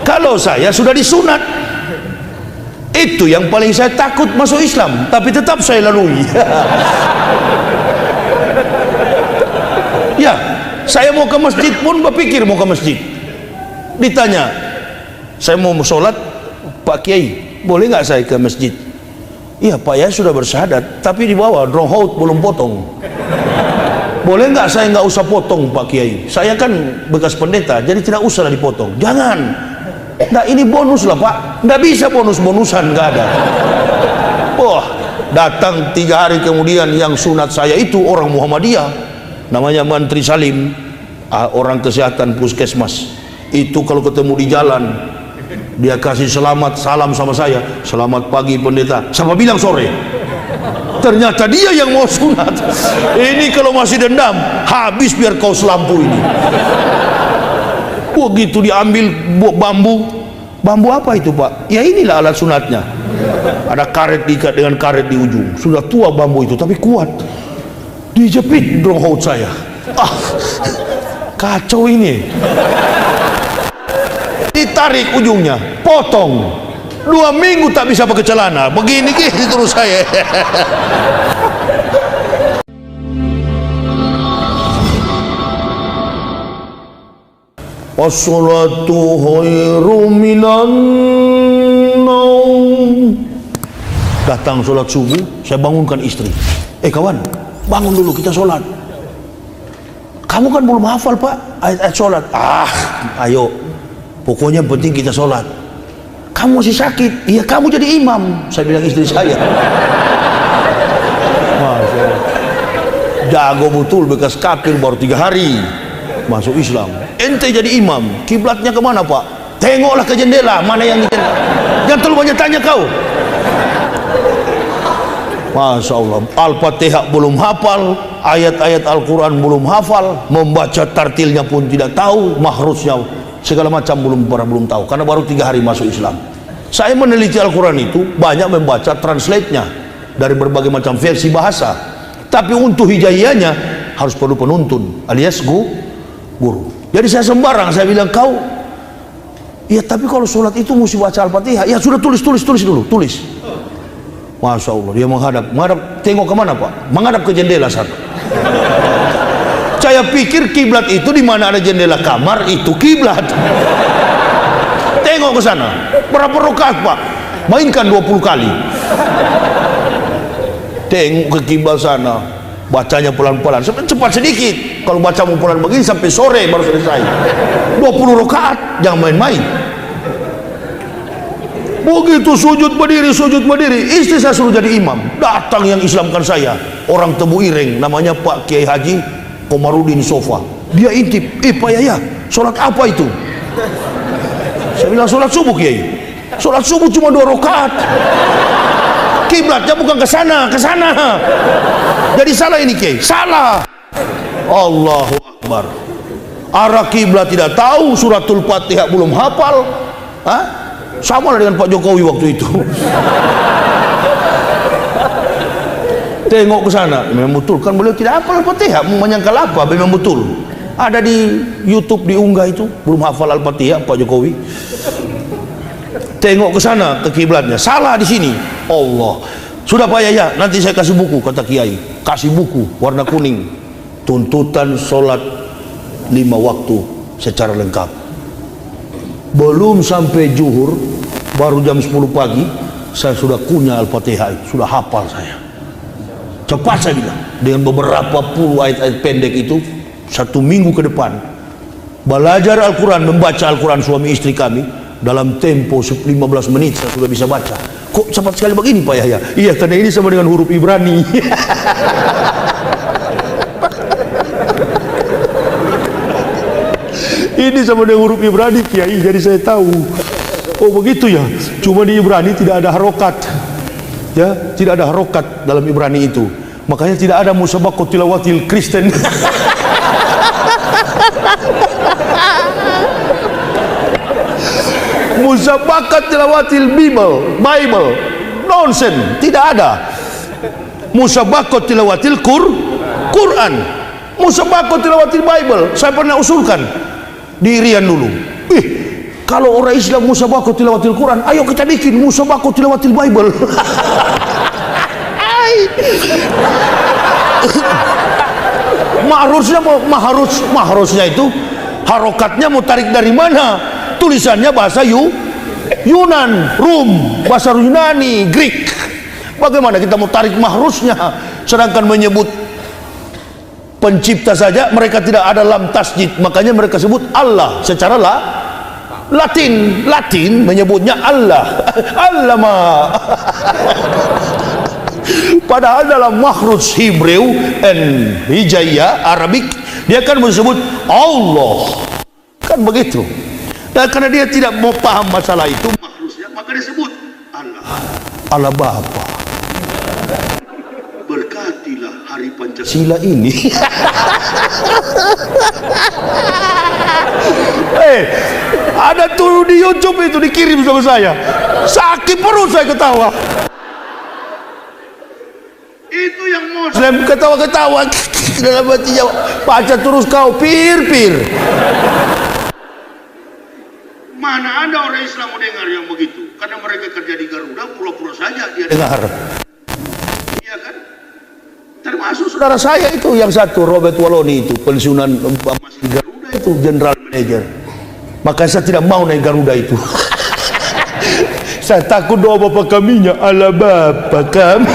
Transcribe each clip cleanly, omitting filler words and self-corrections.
Kalau saya sudah disunat, itu yang paling saya takut masuk Islam, tapi tetap saya lalui. Ya, saya mau ke masjid pun berpikir mau ke masjid. Ditanya, saya mau sholat, Pak Kiai, boleh nggak saya ke masjid? Iya Pak, ya sudah bersyahadat, tapi di bawah drohout belum potong. Boleh nggak saya nggak usah potong Pak Kiai? Saya kan bekas pendeta, jadi tidak usah dipotong. Jangan. Nah ini bonus lah Pak, nggak bisa bonus-bonusan, nggak ada. Wah, datang 3 hari kemudian yang sunat saya itu orang Muhammadiyah, namanya Mantri Salim, orang kesehatan puskesmas. Itu kalau ketemu di jalan, dia kasih selamat salam sama saya, selamat pagi pendeta, sama bilang sore. Ternyata dia yang mau sunat. Ini kalau masih dendam, habis biar kau selampu ini. Begitu diambil bambu apa itu Pak? Ya inilah alat sunatnya. Ada karet diikat dengan karet di ujung. Sudah tua bambu itu tapi kuat. Dijepit drohout saya. Kacau ini. Ditarik ujungnya, potong. 2 minggu tak bisa pakai celana. Begini terus saya. As-salatu khairum minan naum. Datang sholat subuh, saya bangunkan istri. Kawan, bangun dulu kita sholat. Kamu kan belum hafal Pak ayat-ayat sholat. Ayo, pokoknya penting kita sholat. Kamu masih sakit, iya kamu jadi imam. Saya bilang istri saya. Jago betul, bekas kafir baru 3 hari masuk Islam. Ente jadi imam, kiblatnya kemana Pak? Tengoklah ke jendela, mana yang di jendela. Jangan terlalu banyak tanya kau. Masya Allah, Al-Fatihah belum hafal, ayat-ayat Al-Quran belum hafal, membaca tartilnya pun tidak tahu, mahrusnya segala macam belum tahu, karena baru 3 hari masuk Islam. Saya meneliti Al-Quran itu, banyak membaca translate-nya dari berbagai macam versi bahasa, tapi untuk hijayahnya harus perlu penuntun alias guru. Jadi saya sembarang, saya bilang kau, ya tapi kalau sholat itu mesti baca Al-Fatihah. Ya sudah tulis dulu, tulis. Masya Allah, dia menghadap, tengok kemana Pak? Menghadap ke jendela sana. Saya pikir kiblat itu di mana ada jendela kamar itu kiblat. Tengok ke sana. Berapa rakaat Pak? Mainkan 20 kali. Tengok ke kiblat sana. Bacanya pelan-pelan, cepat sedikit. Kalau baca pelan begini sampai sore baru selesai. 20 rakaat, jangan main-main. Begitu sujud berdiri, istri saya suruh jadi imam. Datang yang Islamkan saya, orang Tebu Ireng, namanya Pak Kiai Haji Komarudin Sofa. Dia intip, Pak Yaya, sholat apa itu? Saya bilang sholat subuh Kiai. Sholat subuh cuma 2 rakaat. Kiblatnya bukan ke sana. Jadi salah ini Kiai, salah. Allahu Akbar. Arah kiblat tidak tahu, suratul Fatihah belum hafal. Sama lah dengan Pak Jokowi waktu itu. Tengok ke sana, memang betul kan beliau tidak hafal Al-Fatihah, menyangkal apa, memang betul. Ada di YouTube diunggah itu, belum hafal Al-Fatihah Pak Jokowi. Tengok ke sana ke kiblatnya, salah di sini. Allah. Sudah Pak Yaya, nanti saya kasih buku, kata Kiai. Kasih buku warna kuning. Tuntutan sholat 5 waktu secara lengkap. Belum sampai zuhur, baru jam 10 pagi, saya sudah kunyah Al-Fatihah, sudah hafal saya. Cepat saya bilang, dengan beberapa puluh ayat-ayat pendek itu, 1 minggu ke depan, belajar Al-Quran, membaca Al-Quran suami istri kami, dalam tempo 15 menit saya sudah bisa baca. Kok cepat sekali begini Pak Yahya? Iya, karena ini sama dengan huruf Ibrani. Ini sama dengan huruf Ibrani Kiai, jadi saya tahu. Oh begitu ya, cuma di Ibrani tidak ada harokat. Ya, tidak ada harokat dalam Ibrani itu. Makanya tidak ada musabaqah tilawatil Kristen. Musabaqah tilawatil Bible, nonsense, tidak ada. Musabaqah tilawatil Quran, musabaqah tilawatil Bible. Saya pernah usulkan di Irian dulu. kalau orang Islam musabaqah tilawatil Quran, ayo kita bikin musabaqah tilawatil Bible. Mahrusnya itu harokatnya mau tarik dari mana? Tulisannya bahasa Yunan, Rum, bahasa Yunani, Greek. Bagaimana kita mau tarik mahrusnya? Sedangkan menyebut pencipta saja mereka tidak ada lam tasjid, makanya mereka sebut Allah secara Latin menyebutnya Allah. Allama. Padahal dalam makhraj Hebrew and Hijaiyah Arabik dia kan disebut Allah, kan begitu. Dan karena dia tidak mau paham masalah itu makhrajnya, maka disebut Allah. Allah Bapa, berkatilah hari Pancasila ini. Ada tuh di YouTube itu dikirim sama saya, sakit perut saya ketawa. Itu yang Muslim ketawa-ketawa dalam hatinya, baca terus kau pir. Mana ada orang Islam mendengar yang begitu? Karena mereka kerja di Garuda, pura-pura saja dia dengar. Iya kan? Termasuk saudara saya itu yang satu, Robert Waloni itu, pensiunan masih di Garuda itu, general manager. Maka saya tidak mau naik Garuda itu. Saya takut doa bapak kaminya, ala bapak kami.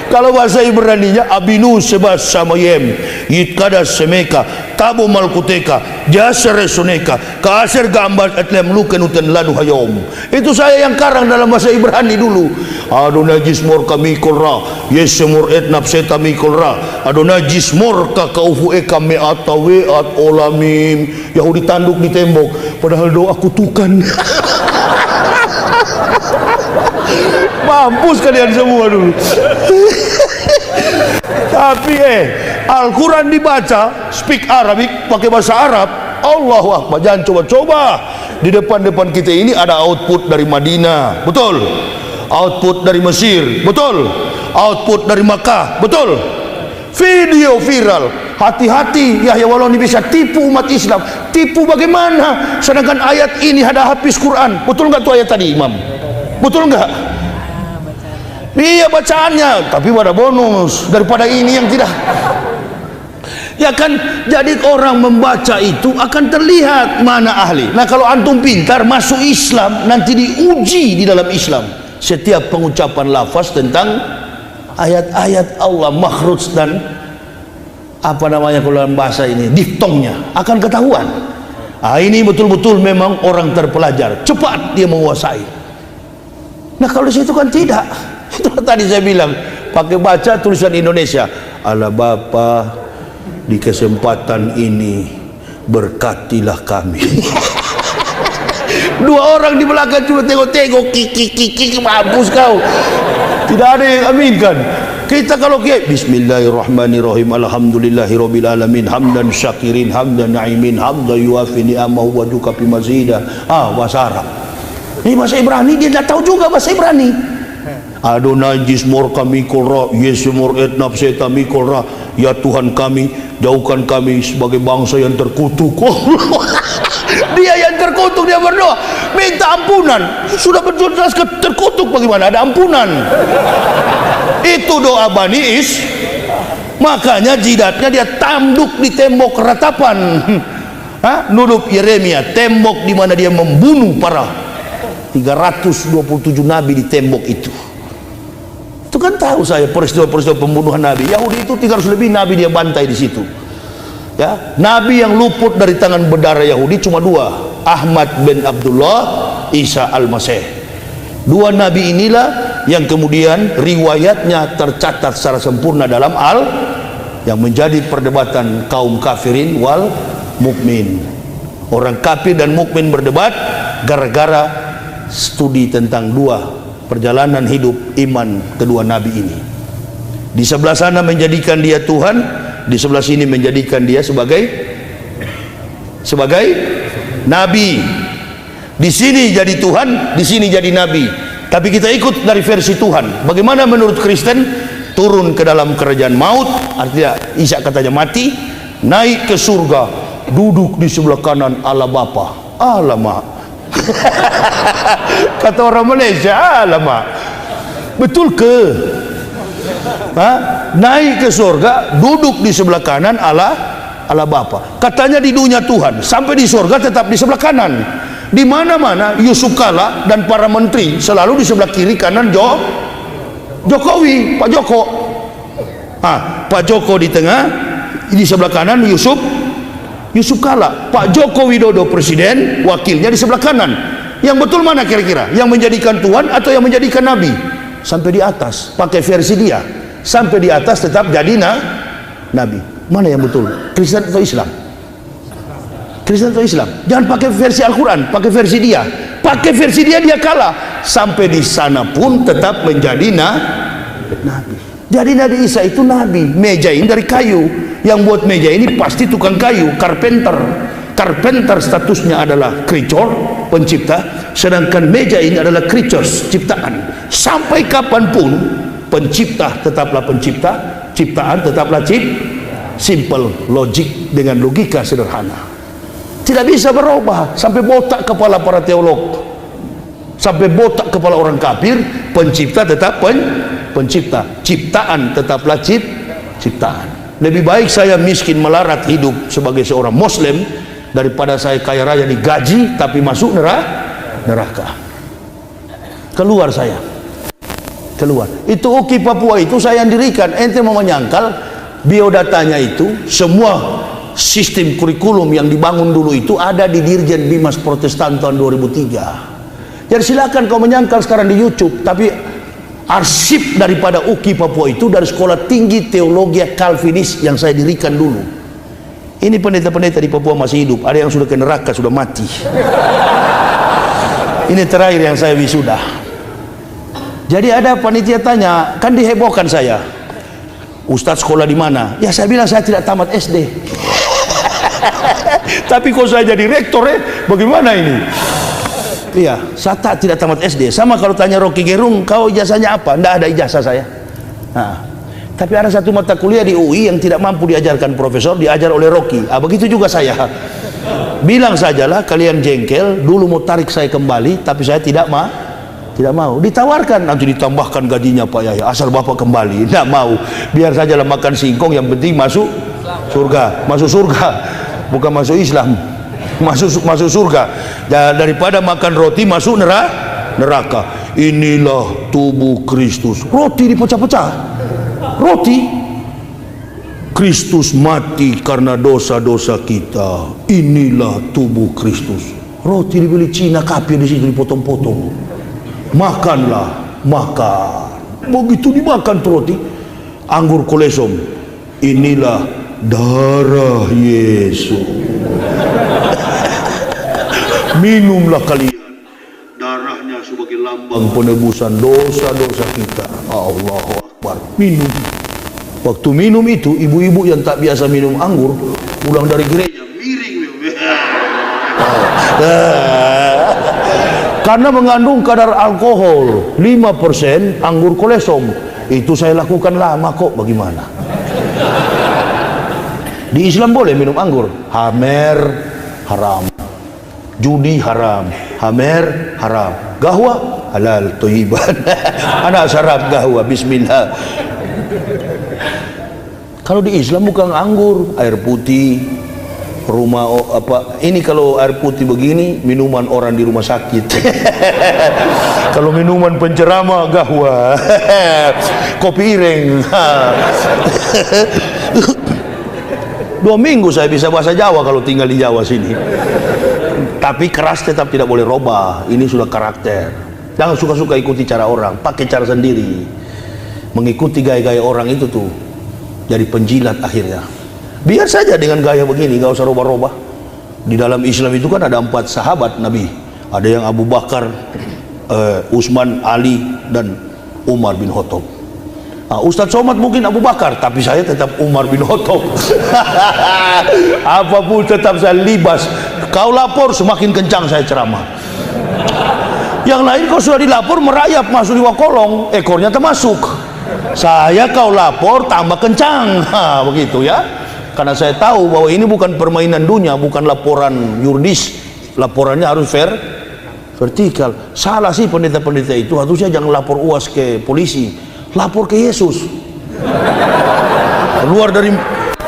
Kalau bahasa Ibraninya abinu sebas samayem yitkada semeka tabu malkuteka jasere suneka kasir gambar atlem luken uten ladu hayom. Itu saya yang karang dalam bahasa Ibrani dulu. Adonai jismor kami kolra yesemur et nafseta mi kolra Adonai jismor ka kaufu eka me atawe at olamim. Yahudi tanduk di tembok padahal doa kutukan. Mampus kalian semua dulu. Tapi Al-Quran dibaca speak Arabic, pakai bahasa Arab. Allahu Akbar. Jangan coba-coba. Di depan-depan kita ini ada output dari Madinah, betul. Output dari Mesir, betul. Output dari Makkah, betul. Video viral. Hati-hati, Yahya Waloni bisa tipu umat Islam. Tipu bagaimana? Sedangkan ayat ini ada hafiz Quran. Betul nggak tuh ayat tadi, Imam? Betul nggak? Iya bacaannya, tapi ada bonus daripada ini yang tidak. Ya kan, jadi orang membaca itu akan terlihat mana ahli. Nah kalau antum pintar masuk Islam, nanti diuji di dalam Islam. Setiap pengucapan lafaz tentang ayat-ayat Allah, makhraj dan apa namanya kalau dalam bahasa ini, diftongnya akan ketahuan. Ini betul-betul memang orang terpelajar, cepat dia menguasai. Nah kalau di situ kan tidak. Itu tadi saya bilang, pakai baca tulisan Indonesia. Allah Bapa, di kesempatan ini berkatilah kami. Dua orang di belakang cuma tengok-tengok, kiki, mampus kau. Tidak ada yang aminkan. Kita kalau Bismillahirrahmanirrahim, alhamdulillahirabbil alamin, hamdan syakirin, hamdan na'imin, hamdan yuafi ni'amahu wa dukafi mazida. Bahasa Arab. Ini bahasa Ibrani, dia tidak tahu juga bahasa Ibrani. Adonai jismor kami kolra yesemur et nafseta mi kolra. Ya Tuhan kami, jauhkan kami sebagai bangsa yang terkutuk. Dia yang terkutuk, dia berdoa minta ampunan. Sudah berjelas terkutuk, bagaimana ada ampunan? Itu doa Bani Is. Makanya jidatnya dia tanduk di tembok ratapan. Nurut Yeremia, tembok di mana dia membunuh para 327 nabi di tembok itu. Itu kan tahu saya peristiwa-peristiwa pembunuhan nabi. Yahudi itu 300 lebih nabi dia bantai di situ. Ya, nabi yang luput dari tangan berdarah Yahudi cuma dua, Ahmad bin Abdullah, Isa al-Masih. Dua nabi inilah yang kemudian riwayatnya tercatat secara sempurna dalam yang menjadi perdebatan kaum kafirin wal mukmin. Orang kafir dan mukmin berdebat gara-gara studi tentang dua perjalanan hidup iman kedua nabi ini. Di sebelah sana menjadikan dia Tuhan, di sebelah sini menjadikan dia sebagai nabi. Di sini jadi Tuhan, di sini jadi nabi. Tapi kita ikut dari versi Tuhan. Bagaimana menurut Kristen? Turun ke dalam kerajaan maut, artinya Isa katanya mati, naik ke surga, duduk di sebelah kanan Allah Bapa. Alamak. Kata orang Malaysia, alamak. Betul ke? Naik ke surga, duduk di sebelah kanan Allah Bapa. Katanya di dunia Tuhan, sampai di surga tetap di sebelah kanan. Di mana-mana Yusuf Kala dan para menteri selalu di sebelah kiri kanan Jokowi, Pak Joko. Pak Joko di tengah, di sebelah kanan Yusuf Kala. Pak Joko Widodo presiden, wakilnya di sebelah kanan. Yang betul mana kira-kira? Yang menjadikan Tuhan atau yang menjadikan Nabi? Sampai di atas, pakai versi dia. Sampai di atas tetap jadi Nabi. Mana yang betul? Kristen atau Islam? Kristen atau Islam? Jangan pakai versi Al-Quran, pakai versi dia. Pakai versi dia, dia kalah. Sampai di sana pun tetap menjadi Nabi. Jadi Nabi Isa itu Nabi. Meja ini dari kayu. Yang buat meja ini pasti tukang kayu, carpenter. Carpenter statusnya adalah creature, pencipta. Sedangkan meja ini adalah creatures, ciptaan. Sampai kapanpun pencipta tetaplah pencipta, ciptaan tetaplah simple, logik dengan logika sederhana. Tidak bisa berubah. Sampai botak kepala para teolog, sampai botak kepala orang kafir. Pencipta tetap pencipta, ciptaan tetaplah ciptaan. Lebih baik saya miskin melarat hidup sebagai seorang Muslim daripada saya kaya raya digaji tapi masuk neraka. Keluar saya, keluar. Itu UKI Papua itu saya yang dirikan. Ente mau menyangkal biodatanya itu semua sistem kurikulum yang dibangun dulu itu ada di Dirjen Bimas Protestan tahun 2003. Jadi silakan kau menyangkal sekarang di YouTube, tapi arsip daripada UKI Papua itu dari Sekolah Tinggi Teologi Calvinis yang saya dirikan dulu. Ini pendeta-pendeta di Papua masih hidup, ada yang sudah ke neraka, sudah mati. Ini terakhir yang saya wisuda. Jadi ada panitia tanya, kan dihebohkan saya, Ustadz sekolah di mana? Ya saya bilang saya tidak tamat SD. Tapi kok saya jadi rektor bagaimana ini? Iya, saya tidak tamat SD. Sama kalau tanya Rocky Gerung, kau ijazahnya apa? Tidak ada ijazah saya. Tapi ada satu mata kuliah di UI yang tidak mampu diajarkan profesor, diajar oleh Rocky. Begitu juga saya. Bilang sajalah kalian jengkel, dulu mau tarik saya kembali, tapi saya tidak mau. Ditawarkan, nanti ditambahkan gajinya Pak Yahya, asal Bapak kembali. Tidak mau. Biar sajalah makan singkong, yang penting masuk surga. Masuk surga, bukan masuk Islam. Masuk surga. Daripada makan roti masuk neraka. Inilah tubuh Kristus. Roti dipecah-pecah. Roti. Kristus mati karena dosa-dosa kita. Inilah tubuh Kristus. Roti dibeli Cina, kafir di situ dipotong-potong. Makanlah, makan. Begitu dimakan roti, anggur kolesom. Inilah darah Yesus. Minumlah kalian, darahnya sebagai lambang penebusan dosa-dosa kita. Allahu Akbar. Minum. Waktu minum itu, ibu-ibu yang tak biasa minum anggur pulang dari gereja miring. Karena mengandung kadar alkohol 5% anggur kolesom. Itu saya lakukan lama kok. Bagaimana? Di Islam boleh minum anggur. Hamer haram, judi haram, hamer haram, gahwa halal toyiban. Anak sarap gahwa, bismillah. Kalau di Islam bukan anggur, air putih. Ini kalau air putih begini minuman orang di rumah sakit. Kalau minuman penceramah gahwa, kopi ireng. 2 minggu saya bisa bahasa Jawa kalau tinggal di Jawa sini. Tapi keras tetap tidak boleh robah. Ini sudah karakter. Jangan suka-suka ikuti cara orang, pakai cara sendiri. Mengikuti gaya-gaya orang itu tuh jadi penjilat akhirnya. Biar saja dengan gaya begini, gak usah robah-robah. Di dalam Islam itu kan ada 4 sahabat Nabi. Ada yang Abu Bakar, Utsman, Ali, dan Umar bin Khattab. Ustadz Somad mungkin Abu Bakar, tapi saya tetap Umar bin Khattab. Apapun tetap saya libas. Kau lapor, semakin kencang saya ceramah. Yang lain kau sudah dilapor merayap masuk di kolong, ekornya termasuk. Saya kau lapor tambah kencang. Begitu ya. karena saya tahu bahwa ini bukan permainan dunia, bukan laporan yuridis, laporannya harus vertikal. Salah sih pendeta-pendeta itu, harusnya jangan lapor UAS ke polisi, lapor ke Yesus.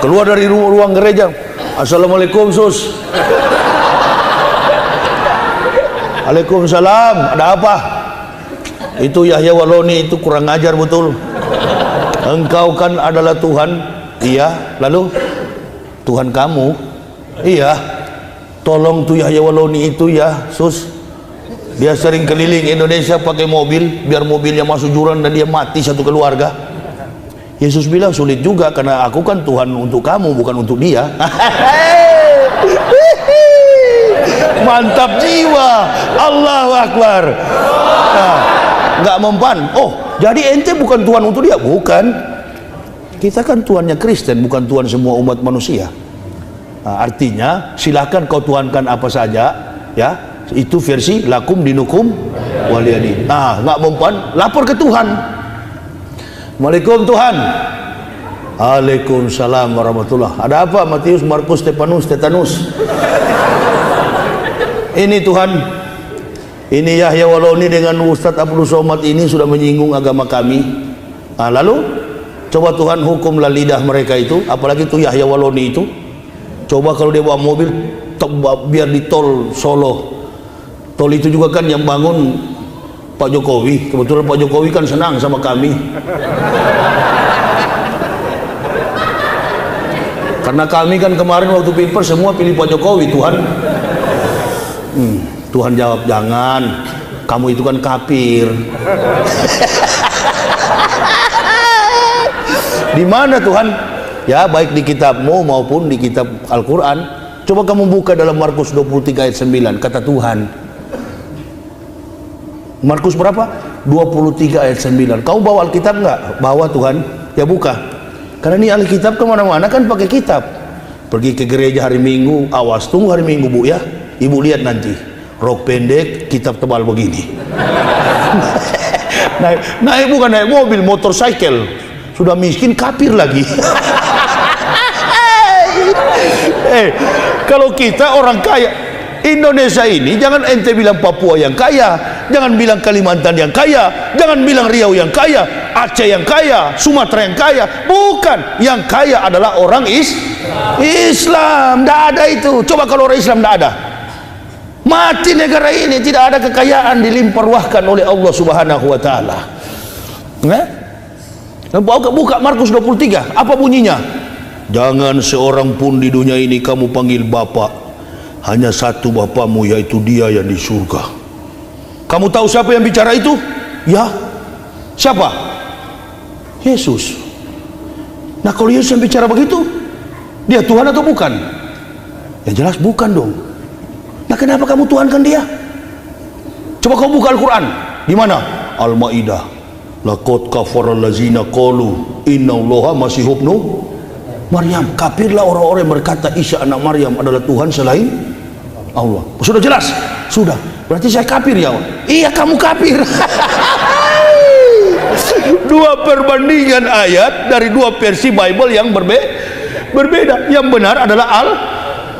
Keluar dari ruang gereja, assalamualaikum sus. Waalaikumsalam, ada apa? Itu Yahya Waloni itu kurang ajar betul. Engkau kan adalah Tuhan. Iya, lalu Tuhan kamu? Iya. Tolong tuh Yahya Waloni itu ya sus, dia sering keliling Indonesia pakai mobil, biar mobilnya masuk jurang dan dia mati satu keluarga. Yesus bilang sulit juga, karena aku kan Tuhan untuk kamu, bukan untuk dia. Mantap jiwa, Allahu Akbar. Nah, nggak mempan. Oh, jadi ente bukan Tuhan untuk dia? Bukan. Kita kan Tuhannya Kristen, bukan Tuhan semua umat manusia. Nah, artinya silakan kau tuhankan apa saja, ya. Itu versi lakum dinukum waliyadin. Nah, nggak mempan, lapor ke Tuhan. Assalamualaikum Tuhan. Waalaikumsalam warahmatullah. Ada apa? Matius, Markus, Stefanus, Tetanus. Ini Tuhan, ini Yahya Waloni dengan Ustadz Abdul Somad ini sudah menyinggung agama kami. Nah, lalu coba Tuhan hukumlah lidah mereka itu, apalagi itu Yahya Waloni itu. Coba kalau dia bawa mobil biar di tol Solo, tol itu juga kan yang bangun Pak Jokowi. Kebetulan Pak Jokowi kan senang sama kami, karena kami kan kemarin waktu pilpres semua pilih Pak Jokowi. Tuhan jawab, jangan, kamu itu kan kafir. Di mana Tuhan? Ya, baik di kitabmu maupun di kitab Al-Quran. Coba kamu buka dalam Markus 23 ayat 9, kata Tuhan. Markus berapa? 23 ayat 9. Kau bawa Alkitab nggak? Bawa Tuhan. Ya buka. Karena ini Alkitab kemana-mana kan pakai kitab. Pergi ke gereja hari Minggu, awas, tunggu hari Minggu Bu ya. Ibu lihat nanti, rok pendek, kitab tebal begini. naik bukan naik mobil, motorcycle. Sudah miskin, kafir lagi. Kalau kita orang kaya Indonesia ini, jangan ente bilang Papua yang kaya, jangan bilang Kalimantan yang kaya, jangan bilang Riau yang kaya, Aceh yang kaya, Sumatera yang kaya. Bukan, yang kaya adalah orang Islam. Tidak ada itu. Coba kalau orang Islam tidak ada, mati negara ini, tidak ada kekayaan dilimpahkan oleh Allah Subhanahu wa taala. Buka Markus 23, apa bunyinya? Jangan seorang pun di dunia ini kamu panggil Bapak, hanya satu Bapamu, yaitu Dia yang di surga. Kamu tahu siapa yang bicara itu? Ya, siapa? Yesus. Nah, kalau Yesus yang bicara begitu, Dia Tuhan atau bukan? Ya jelas bukan dong. Nah, kenapa kamu tuhankan Dia? Coba kamu buka Al-Quran. Di mana? Al-Maidah. Laqad kafara allazina qalu innallaha masihub ibnu Maryam. Kafirlah orang-orang yang berkata Isa anak Maryam adalah Tuhan selain Allah. Sudah jelas? Sudah. Berarti saya kafir ya? Iya, kamu kafir. Dua perbandingan ayat dari dua versi Bible yang berbeda. Yang benar adalah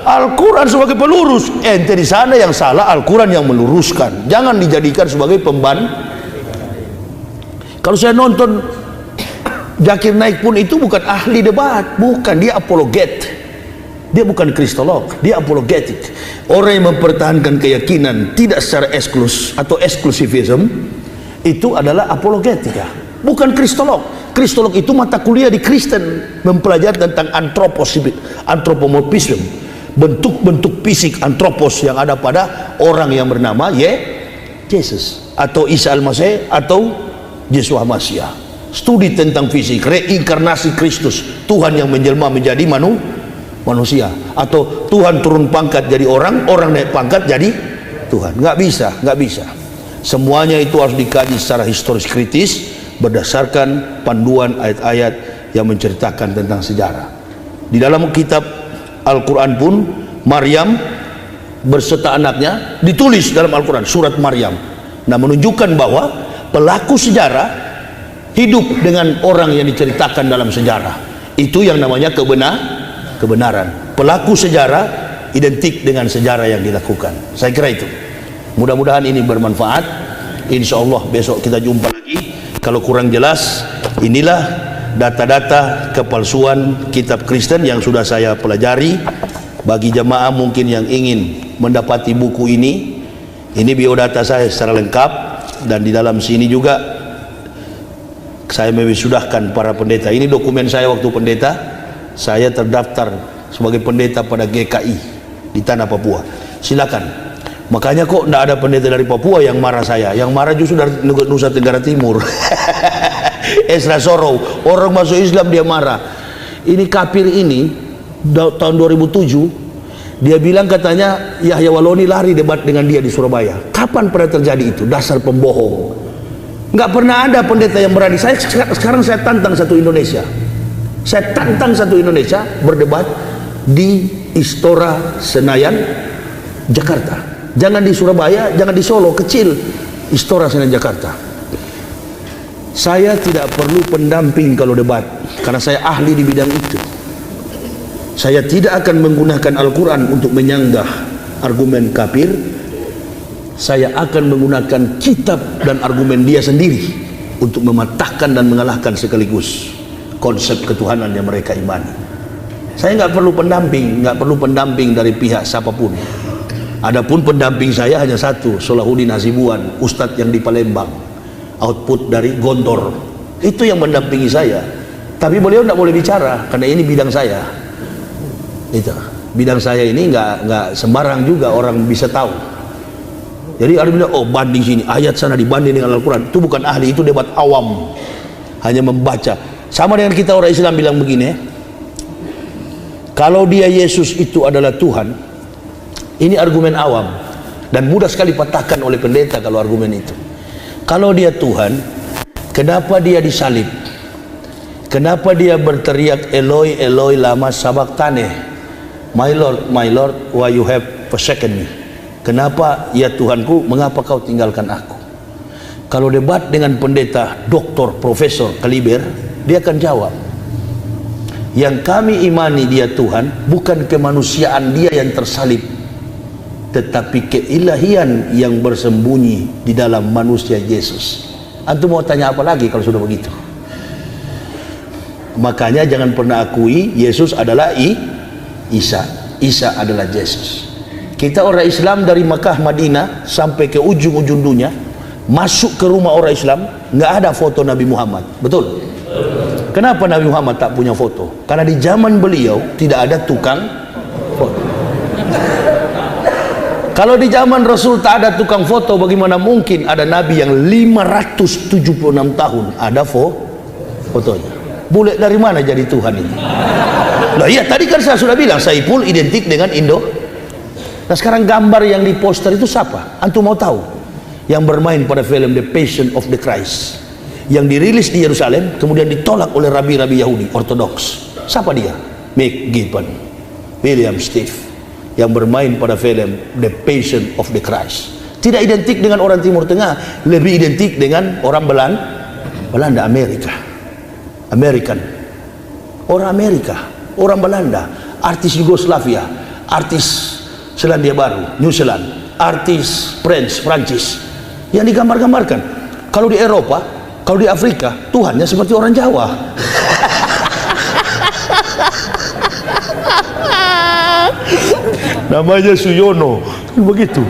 Al-Quran sebagai pelurus. Ente di sana yang salah, Al-Quran yang meluruskan. Jangan dijadikan sebagai Kalau saya nonton Zakir Naik pun itu bukan ahli debat, bukan, dia apologet. Dia bukan kristolog, dia apologetik. Orang yang mempertahankan keyakinan tidak secara eksklus atau eksklusivisme itu adalah apologetika, bukan kristolog. Kristolog itu mata kuliah di Kristen, mempelajari tentang antropomorfisme, bentuk-bentuk fisik antropos yang ada pada orang yang bernama Yesus atau Isa Al-Masih atau Yesus Masya. Studi tentang fisik, reinkarnasi Kristus, Tuhan yang menjelma menjadi manusia, atau Tuhan turun pangkat jadi orang naik pangkat jadi Tuhan. Nggak bisa. Semuanya itu harus dikaji secara historis kritis berdasarkan panduan ayat-ayat yang menceritakan tentang sejarah. Di dalam kitab Al-Quran pun Maryam berserta anaknya ditulis dalam Al-Quran, surat Maryam. Nah, menunjukkan bahwa pelaku sejarah hidup dengan orang yang diceritakan dalam sejarah. Itu yang namanya kebenaran. Pelaku sejarah identik dengan sejarah yang dilakukan. Saya kira itu. Mudah-mudahan ini bermanfaat. Insya Allah besok kita jumpa lagi. Kalau kurang jelas, inilah data-data kepalsuan kitab Kristen yang sudah saya pelajari. Bagi jemaah mungkin yang ingin mendapati buku ini biodata saya secara lengkap, dan di dalam sini juga saya mewisudahkan para pendeta. Ini dokumen saya waktu pendeta. Saya terdaftar sebagai pendeta pada GKI di tanah Papua. Silakan. Makanya kok tidak ada pendeta dari Papua yang marah saya. Yang marah justru dari Nusa Tenggara Timur. Esra Sorow, orang masuk Islam dia marah. Ini kafir ini tahun 2007 dia bilang katanya Yahya Waloni lari debat dengan dia di Surabaya. Kapan pernah terjadi itu? Dasar pembohong. Nggak pernah ada pendeta yang berani. Sekarang saya tantang satu Indonesia. Saya tantang satu Indonesia berdebat di Istora Senayan, Jakarta. Jangan di Surabaya, jangan di Solo, kecil. Istora Senayan, Jakarta. Saya tidak perlu pendamping kalau debat, karena saya ahli di bidang itu. Saya tidak akan menggunakan Al-Quran untuk menyanggah argumen kafir. Saya akan menggunakan kitab dan argumen dia sendiri untuk mematahkan dan mengalahkan sekaligus konsep ketuhanan yang mereka imani. Saya nggak perlu pendamping dari pihak siapapun. Adapun pendamping saya hanya satu, Solahuddin Hasibuan, Ustadz yang di Palembang, output dari Gontor. Itu yang mendampingi saya. Tapi beliau tidak boleh bicara karena ini bidang saya. Itu bidang saya ini nggak sembarang juga orang bisa tahu. Jadi ada bilang, oh banding sini, ayat sana dibanding dengan Al-Quran. Itu bukan ahli, itu debat awam, hanya membaca. Sama dengan kita orang Islam bilang begini, kalau dia Yesus itu adalah Tuhan, ini argumen awam dan mudah sekali patahkan oleh pendeta kalau argumen itu. Kalau dia Tuhan, kenapa dia disalib? Kenapa dia berteriak Eloi Eloi lama sabachthani? My Lord, why you have forsaken me? Kenapa ya Tuhanku, mengapa kau tinggalkan aku? Kalau debat dengan pendeta, doktor, profesor, kaliber, dia akan jawab, yang kami imani dia Tuhan, bukan kemanusiaan dia yang tersalib, tetapi keilahian yang bersembunyi di dalam manusia Yesus. Antum mau tanya apa lagi kalau sudah begitu? Makanya jangan pernah akui Yesus adalah Isa adalah Yesus. Kita orang Islam dari Makkah Madinah sampai ke ujung-ujung dunia, masuk ke rumah orang Islam nggak ada foto Nabi Muhammad. Betul? Kenapa Nabi Muhammad tak punya foto? Karena di zaman beliau tidak ada tukang foto. Kalau di zaman Rasul tak ada tukang foto, bagaimana mungkin ada Nabi yang 576 tahun ada fotonya? Boleh dari mana jadi Tuhan ini? Nah iya, tadi kan saya sudah bilang Saiful identik dengan Indo. Nah sekarang gambar yang di poster itu siapa? Antum mau tahu? Yang bermain pada film The Passion of the Christ, yang dirilis di Yerusalem kemudian ditolak oleh rabi-rabi Yahudi Ortodoks. Siapa dia? Mick Gibbon, William Steve, yang bermain pada film The Passion of the Christ. Tidak identik dengan orang Timur Tengah, lebih identik dengan orang Belanda, American, orang Amerika, orang Belanda, artis Yugoslavia, artis Selandia Baru, New Zealand, artis Prancis, yang digambar-gambarkan. Kalau di Eropa, kalau di Afrika, Tuhannya seperti orang Jawa. Namanya Suyono, begitu.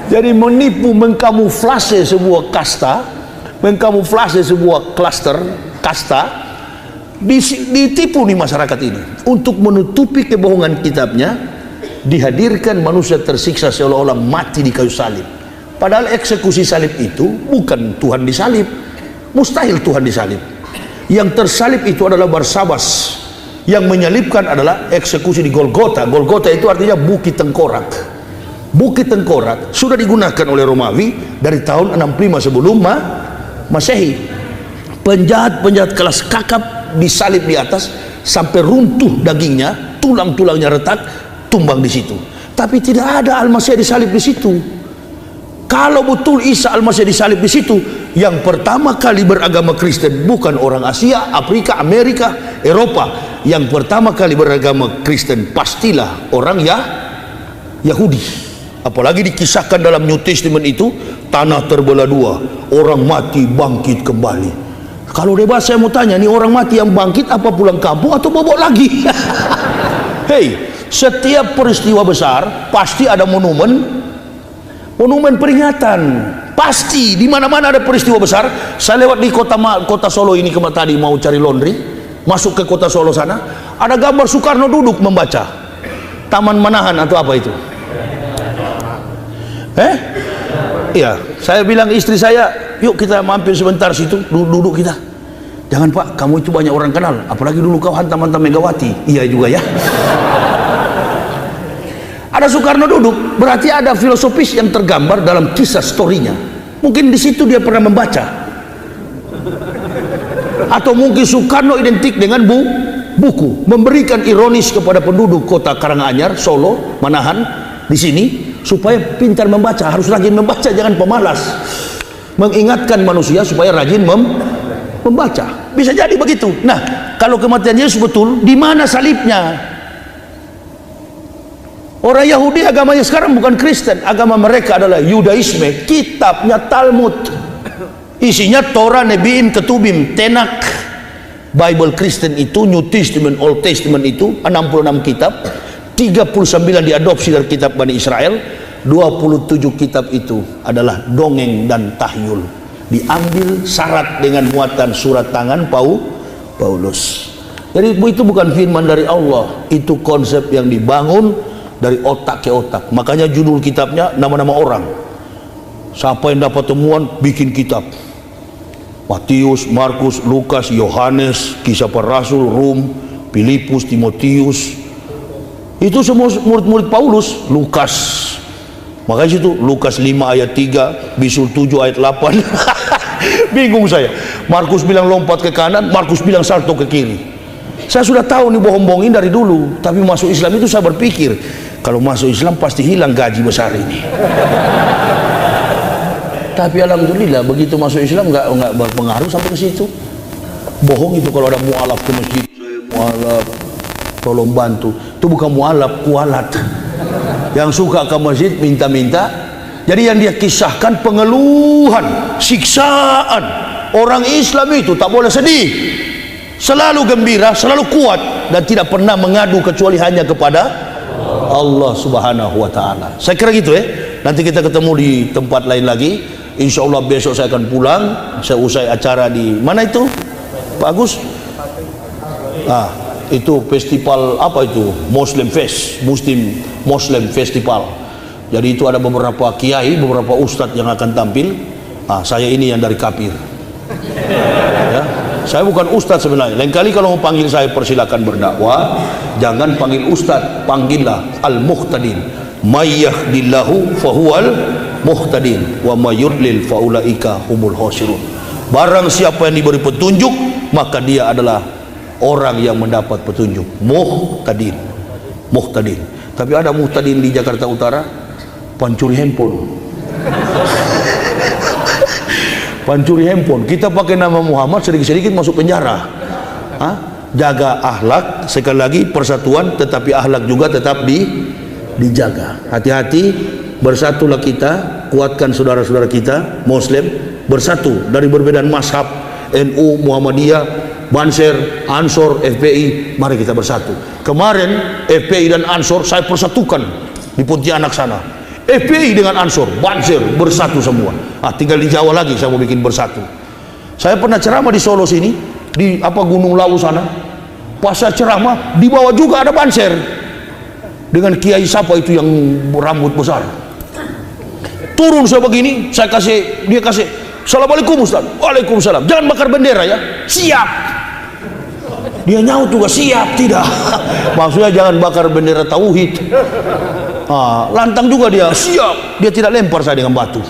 Jadi menipu, mengkamuflase sebuah kasta, mengkamuflase sebuah kasta, ditipu di masyarakat ini. Untuk menutupi kebohongan kitabnya, dihadirkan manusia tersiksa seolah-olah mati di kayu salib. Padahal eksekusi salib itu bukan Tuhan disalib, mustahil Tuhan disalib. Yang tersalib itu adalah Barsabas, yang menyalibkan adalah eksekusi di Golgota. Golgota itu artinya Bukit Tengkorak. Bukit Tengkorak sudah digunakan oleh Romawi dari tahun 65 sebelum Masehi. Penjahat-penjahat kelas kakap disalib di atas sampai runtuh dagingnya, tulang-tulangnya retak, tumbang di situ. Tapi tidak ada Al-Masih disalib di situ. Kalau betul Isa Al-Masih disalib di situ, yang pertama kali beragama Kristen bukan orang Asia, Afrika, Amerika, Eropa. Yang pertama kali beragama Kristen pastilah orang Yahudi. Apalagi dikisahkan dalam New Testament itu, tanah terbelah dua, orang mati bangkit kembali. Kalau debat saya mau tanya, nih orang mati yang bangkit apa pulang kampung atau bobok lagi? Hei, setiap peristiwa besar pasti ada monumen peringatan. Pasti di mana-mana ada peristiwa besar. Saya lewat di kota Solo ini tadi mau cari laundry, masuk ke kota Solo sana, ada gambar Soekarno duduk membaca. Taman Manahan atau apa itu? Iya, saya bilang istri saya, yuk kita mampir sebentar situ, duduk kita. Jangan Pak, kamu itu banyak orang kenal, apalagi dulu kau hantam-hantam Megawati. Iya juga ya. Ada Soekarno duduk, berarti ada filosofis yang tergambar dalam kisah storynya. Mungkin di situ dia pernah membaca. Atau mungkin Soekarno identik dengan buku, memberikan ironis kepada penduduk kota Karanganyar, Solo, Manahan di sini supaya pintar membaca, harus rajin membaca, jangan pemalas. Mengingatkan manusia supaya rajin membaca. Bisa jadi begitu. Nah, kalau kematian Yesus betul, di mana salibnya? Orang Yahudi agamanya sekarang bukan Kristen, agama mereka adalah Yudaisme. Kitabnya Talmud, isinya Torah, Nebiim, Ketubim, Tenak. Bible Kristen itu, New Testament, Old Testament itu 66 kitab, 39 diadopsi dari kitab Bani Israel, 27 kitab itu adalah dongeng dan tahyul, diambil syarat dengan muatan surat tangan Paulus. Jadi itu bukan firman dari Allah, itu konsep yang dibangun dari otak ke otak. Makanya judul kitabnya nama-nama orang. Siapa yang dapat temuan bikin kitab. Matius, Markus, Lukas, Yohanes, Kisah Para Rasul, Rum, Filipus, Timotius. Itu semua murid-murid Paulus. Lukas. Makanya situ Lukas 5 ayat 3, Bisul 7 ayat 8. Bingung saya. Markus bilang lompat ke kanan, Markus bilang salto ke kiri. Saya sudah tahu nih bohong-bohongin dari dulu, tapi masuk Islam itu saya berpikir, kalau masuk Islam pasti hilang gaji besar ini. Tapi alhamdulillah begitu masuk Islam nggak berpengaruh sampai ke situ. Bohong itu kalau ada mualaf ke masjid, mualaf tolong bantu, itu bukan mualaf, kualat. Yang suka ke masjid minta-minta. Jadi yang dia kisahkan pengeluhan, siksaan. Orang Islam itu tak boleh sedih, selalu gembira, selalu kuat, dan tidak pernah mengadu kecuali hanya kepada Allah Subhanahu wa Ta'ala. Saya kira gitu ya. Nanti kita ketemu di tempat lain lagi. Insya Allah besok saya akan pulang. Saya usai acara di mana itu, Pak Agus? Itu festival apa itu? Muslim Fest, Muslim Festival. Jadi itu ada beberapa kiai, beberapa ustadz yang akan tampil. Saya ini yang dari kafir. Ya. Saya bukan ustadz sebenarnya. Lain kali kalau mau panggil saya persilakan berdakwah, jangan panggil ustadz, panggillah al-muhtadin. May yahdillahu fahuwal muhtadin wa may yudlil faulaika humul khasirun. Barang siapa yang diberi petunjuk, maka dia adalah orang yang mendapat petunjuk. Muhtadin. Tapi ada muhtadin di Jakarta Utara, pencuri handphone. Pencuri handphone. Kita pakai nama Muhammad, sedikit-sedikit masuk penjara. Jaga akhlak, sekali lagi persatuan, tetapi akhlak juga tetap dijaga. Hati-hati, bersatulah kita, kuatkan saudara-saudara kita Muslim, bersatu dari perbedaan mazhab, NU, Muhammadiyah, Banser, Ansor, FPI, mari kita bersatu. Kemarin FPI dan Ansor saya persatukan di Pontianak sana. FPI dengan Ansor, Banser bersatu semua. Tinggal di Jawa lagi saya mau bikin bersatu. Saya pernah ceramah di Solo sini, di Gunung Lawu sana. Pas saya ceramah, di bawah juga ada Banser dengan kiai siapa itu yang rambut besar. Turun saya begini, dia kasih Assalamualaikum Ustaz. Waalaikumsalam. Jangan bakar bendera ya. Siap. Dia nyaut juga siap. Tidak. Maksudnya jangan bakar bendera tauhid. Lantang juga dia, siap. Dia tidak lempar saya dengan batu.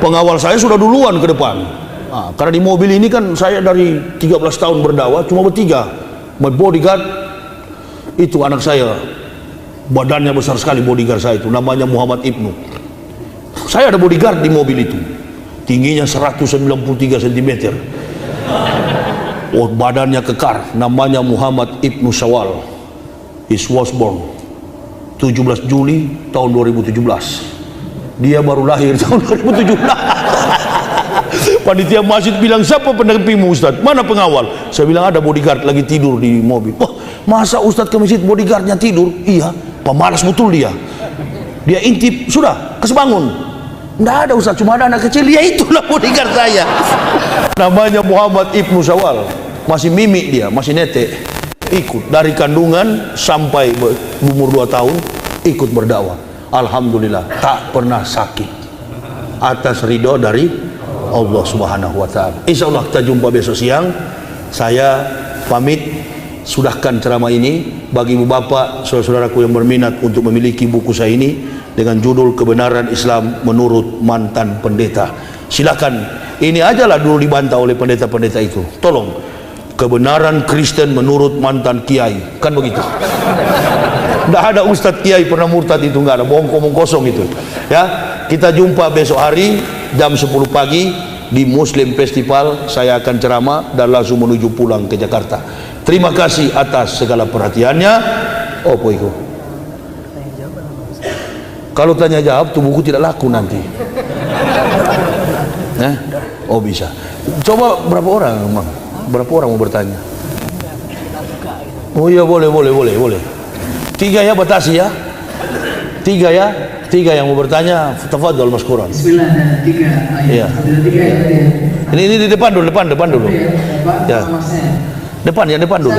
Pengawal saya sudah duluan ke depan. Karena di mobil ini kan saya dari 13 tahun berdakwah cuma bertiga. My bodyguard itu anak saya, badannya besar sekali bodyguard saya itu, namanya Muhammad Ibnu. Saya ada bodyguard di mobil itu, tingginya 193 cm, oh, badannya kekar, namanya Muhammad Ibnu Syawal. He was born 17 Juli tahun 2017. Dia baru lahir tahun 2017. Panitia masjid bilang, siapa pendampingmu Ustaz? Mana pengawal? Saya bilang, ada bodyguard lagi tidur di mobil. Wah, masa Ustaz ke masjid bodyguardnya tidur? Iya, pemalas betul dia. Dia intip, sudah, kesebangun. Nggak ada Ustaz, cuma ada anak kecil. Ya itulah bodyguard saya. Namanya Muhammad Ibnu Syawal. Masih mimik dia, masih netek. Ikut dari kandungan sampai umur 2 tahun, ikut berdakwah. Alhamdulillah, tak pernah sakit. Atas ridho dari Allah Subhanahu wa ta'ala. Insya Allah kita jumpa besok siang. Saya pamit. Sudahkan ceramah ini. Bagi ibu bapak, saudara-saudaraku yang berminat untuk memiliki buku saya ini dengan judul Kebenaran Islam Menurut Mantan Pendeta, silakan. Ini ajalah dulu dibantah oleh pendeta-pendeta itu. Tolong, kebenaran Kristen menurut mantan kiai, kan begitu. Tidak ada Ustadz Kiai pernah murtad, itu nggak ada, bohong kosong itu. Ya, kita jumpa besok hari jam 10 pagi di Muslim Festival. Saya akan ceramah dan langsung menuju pulang ke Jakarta. Terima kasih atas segala perhatiannya. Oh, poiku. Kalau tanya jawab tuh buku tidak laku nanti. Oh bisa. Coba berapa orang, Bang? Berapa orang mau bertanya? Oh iya, boleh. 3 ya, batasi ya. 3 ya. 3 yang mau bertanya. Tafadhol Mas Quran. Bismillah, ada 3 ayat. Iya. Ada 3 ayat ya. Ini di depan dulu. Ya. Depan dulu.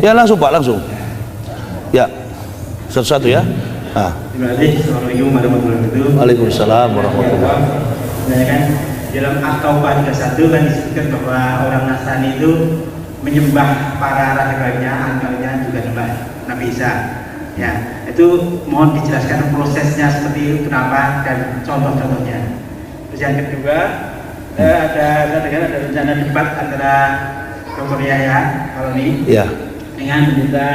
Ya, langsung Pak, langsung. Ya. Satu-satu ya. Ah. Terima kasih. Assalamualaikum warahmatullahi wabarakatuh. Waalaikumsalam warahmatullahi wabarakatuh. Sebenarnya kan dalam At-Taubah 31 kan disebutkan bahwa orang Nasrani itu menyembah para rahibanya, antaranya juga menyembah Nabi Isa. Ya, itu mohon dijelaskan prosesnya seperti itu, kenapa dan contoh-contohnya. Terus yang kedua, ada rencana debat antara Dr. Yahya Haroni dengan pendeta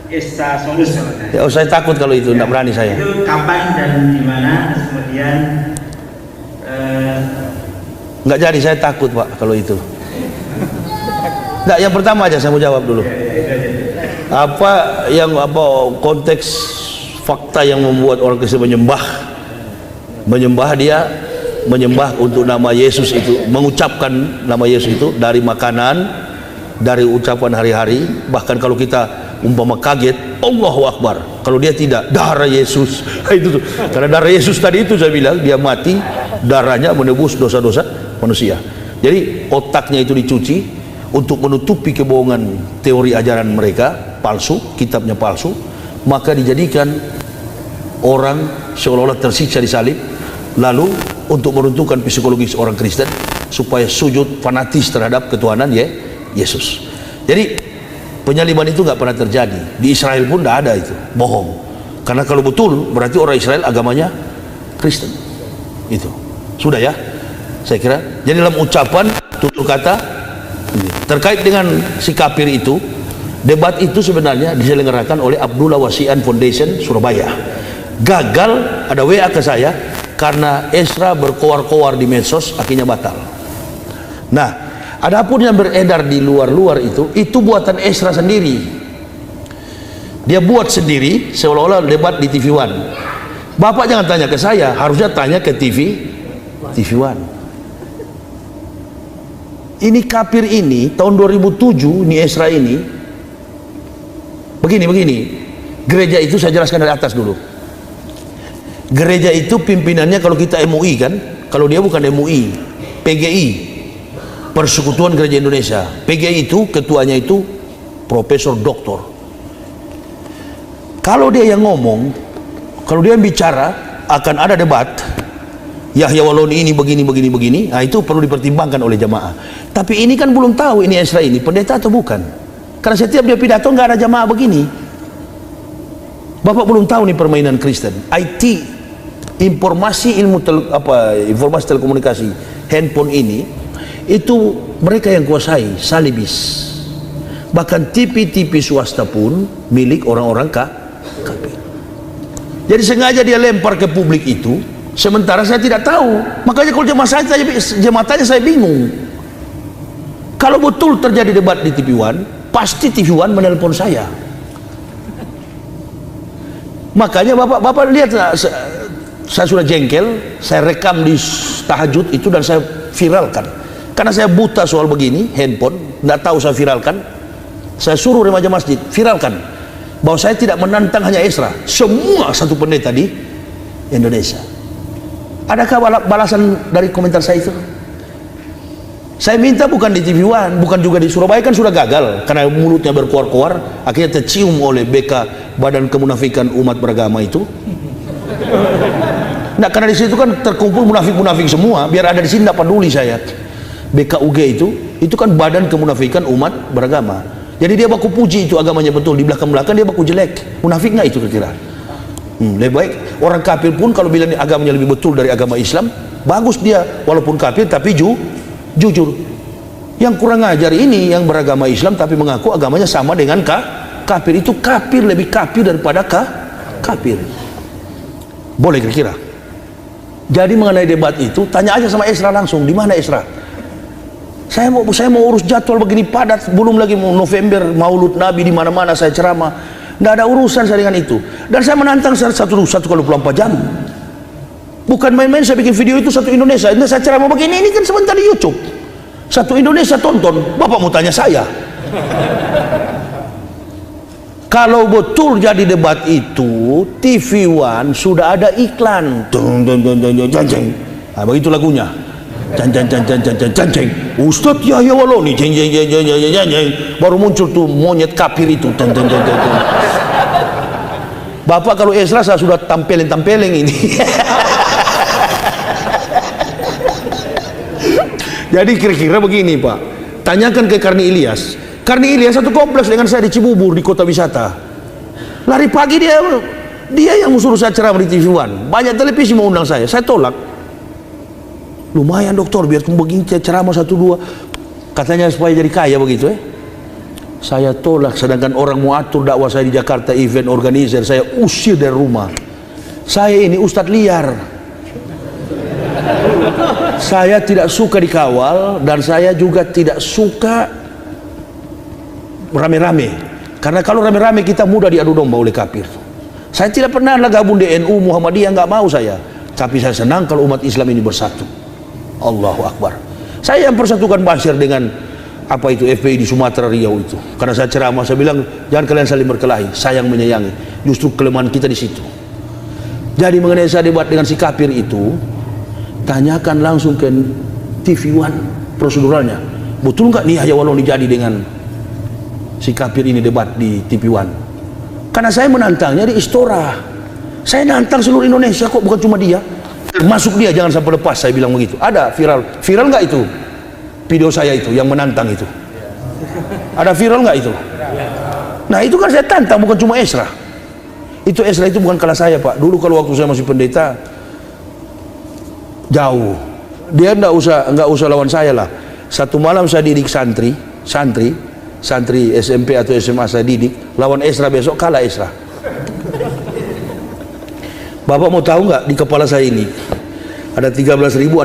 Esa Solus. Ya, oh, saya takut kalau itu, tidak berani saya. Itu kapan dan di mana? Kemudian nggak jadi, saya takut Pak kalau itu. Nggak, yang pertama aja saya mau jawab dulu. Apa konteks fakta yang membuat orang Kristen menyembah dia, menyembah untuk nama Yesus itu, mengucapkan nama Yesus itu dari makanan, dari ucapan hari-hari. Bahkan kalau kita umpama kaget, Allahu Akbar, kalau dia tidak, darah Yesus. Itu tuh, karena darah Yesus tadi itu saya bilang, dia mati, darahnya menebus dosa-dosa manusia. Jadi otaknya itu dicuci untuk menutupi kebohongan teori ajaran mereka palsu, kitabnya palsu. Maka dijadikan orang seolah-olah tersiksa di salib. Lalu untuk meruntuhkan psikologis orang Kristen supaya sujud fanatis terhadap ketuhanan Yesus. Jadi penyaliban itu nggak pernah terjadi. Di Israel pun tidak ada, itu bohong. Karena kalau betul berarti orang Israel agamanya Kristen. Itu sudah ya, saya kira. Jadi dalam ucapan tutur kata terkait dengan si kafir itu, debat itu sebenarnya diselenggarakan oleh Abdullah Wasian Foundation Surabaya. Gagal, ada WA ke saya karena Esra berkoar-koar di medsos, akhirnya batal. Nah, adapun yang beredar di luar-luar itu buatan Esra sendiri. Dia buat sendiri seolah-olah debat di TV One. Bapak jangan tanya ke saya, harusnya tanya ke TV One. Ini kafir ini tahun 2007, ini Esra ini begini. Gereja itu saya jelaskan dari atas dulu. Gereja itu pimpinannya, kalau kita MUI kan, kalau dia bukan MUI, PGI, Persekutuan Gereja Indonesia. PGI itu ketuanya itu Profesor Doktor. Kalau dia yang ngomong, kalau dia yang bicara, akan ada debat. Yahya Waloni ini begini. Nah, itu perlu dipertimbangkan oleh jamaah. Tapi ini kan belum tahu ini Esra ini pendeta atau bukan. Karena setiap dia pidato nggak ada jamaah begini. Bapak belum tahu nih permainan Kristen. IT, informasi informasi telekomunikasi, handphone ini, itu mereka yang kuasai, salibis. Bahkan TV swasta pun milik orang-orang kafir. Jadi sengaja dia lempar ke publik itu Sementara saya tidak tahu. Makanya kalau jemaah tanya saya bingung. Kalau betul terjadi debat di TV One, pasti TV One menelpon saya. Makanya bapak lihat, saya sudah jengkel, saya rekam di tahajud itu dan saya viralkan. Karena saya buta soal begini, handphone, nggak tahu saya viralkan. Saya suruh remaja masjid viralkan bahwa saya tidak menantang hanya Esra, semua satu pendeta di Indonesia. Adakah balasan dari komentar saya itu? Saya minta bukan di TV One, bukan juga di Surabaya, kan sudah gagal karena mulutnya berkoar-koar, akhirnya tercium oleh BK, Badan Kemunafikan Umat Beragama itu. Nah, karena di situ kan terkumpul munafik-munafik semua, biar ada di sini tidak peduli saya. BKUG itu kan Badan Kemunafikan Umat Beragama. Jadi dia baku puji itu agamanya betul, di belakang-belakang dia baku jelek. Munafik nggak itu kira-kira? Lebih baik orang kafir pun kalau bilang agamanya lebih betul dari agama Islam, bagus dia, walaupun kafir tapi jujur. Yang kurang ajar ini yang beragama Islam tapi mengaku agamanya sama dengan kafir. Itu kafir, lebih kafir daripada kafir. Boleh kira-kira? Jadi mengenai debat itu, tanya aja sama Esra langsung, di mana Esra? Saya mau urus jadwal begini padat, belum lagi November Maulud Nabi di mana-mana saya ceramah. Nggak ada urusan saya dengan itu. Dan saya menantang satu kali 24 jam. Bukan main-main saya bikin video itu satu Indonesia. Ini saya ceramah begini, ini kan sebentar di YouTube. Satu Indonesia tonton. Bapak mau tanya saya. Kalau betul jadi debat itu, TV One sudah ada iklan. Nah, begitu lagunya. Ustadz Yahya Waloni baru muncul tuh monyet kafir itu. Bapak kalau Esra saya sudah tampelin ini. Jadi kira-kira begini Pak, tanyakan ke Karni Ilyas. Karni Ilyas satu kompleks dengan saya di Cibubur di kota wisata. Lari pagi dia yang suruh saya ceramah di TV One. Banyak televisi mau undang saya tolak. Lumayan dokter, biar begini ceramah 1-2, katanya supaya jadi kaya begitu saya tolak. Sedangkan orang mau atur dakwah saya di Jakarta, event organizer, saya usir dari rumah. Saya ini ustadz liar, saya tidak suka dikawal dan saya juga tidak suka rame-rame, karena kalau rame-rame kita mudah diadu domba oleh kafir. Saya tidak pernah gabung di NU Muhammadiyah, nggak mau saya, tapi saya senang kalau umat Islam ini bersatu. Allahu Akbar. Saya yang persatukan Bashir dengan apa itu FPI di Sumatera Riau itu. Karena saya ceramah, saya bilang jangan kalian saling berkelahi, sayang menyayangi. Justru kelemahan kita di situ. Jadi mengenai saya debat dengan si kafir itu, tanyakan langsung ke TV One proseduralnya. Betul nggak nih Yahya Waloni jadi dengan si kafir ini debat di TV One? Karena saya menantangnya di Istora. Saya nantang seluruh Indonesia kok, bukan cuma dia. Masuk dia, jangan sampai lepas, saya bilang begitu. Ada viral nggak itu video saya itu yang menantang itu? Ada viral nggak itu? Nah itu kan saya tantang, bukan cuma Esra. Itu Esra itu bukan kalah saya Pak. Dulu kalau waktu saya masih pendeta jauh, dia nggak usah lawan saya lah. Satu malam saya didik santri SMP atau SMA saya didik, lawan Esra besok kalah Esra. Bapak mau tahu nggak, di kepala saya ini ada 13.600,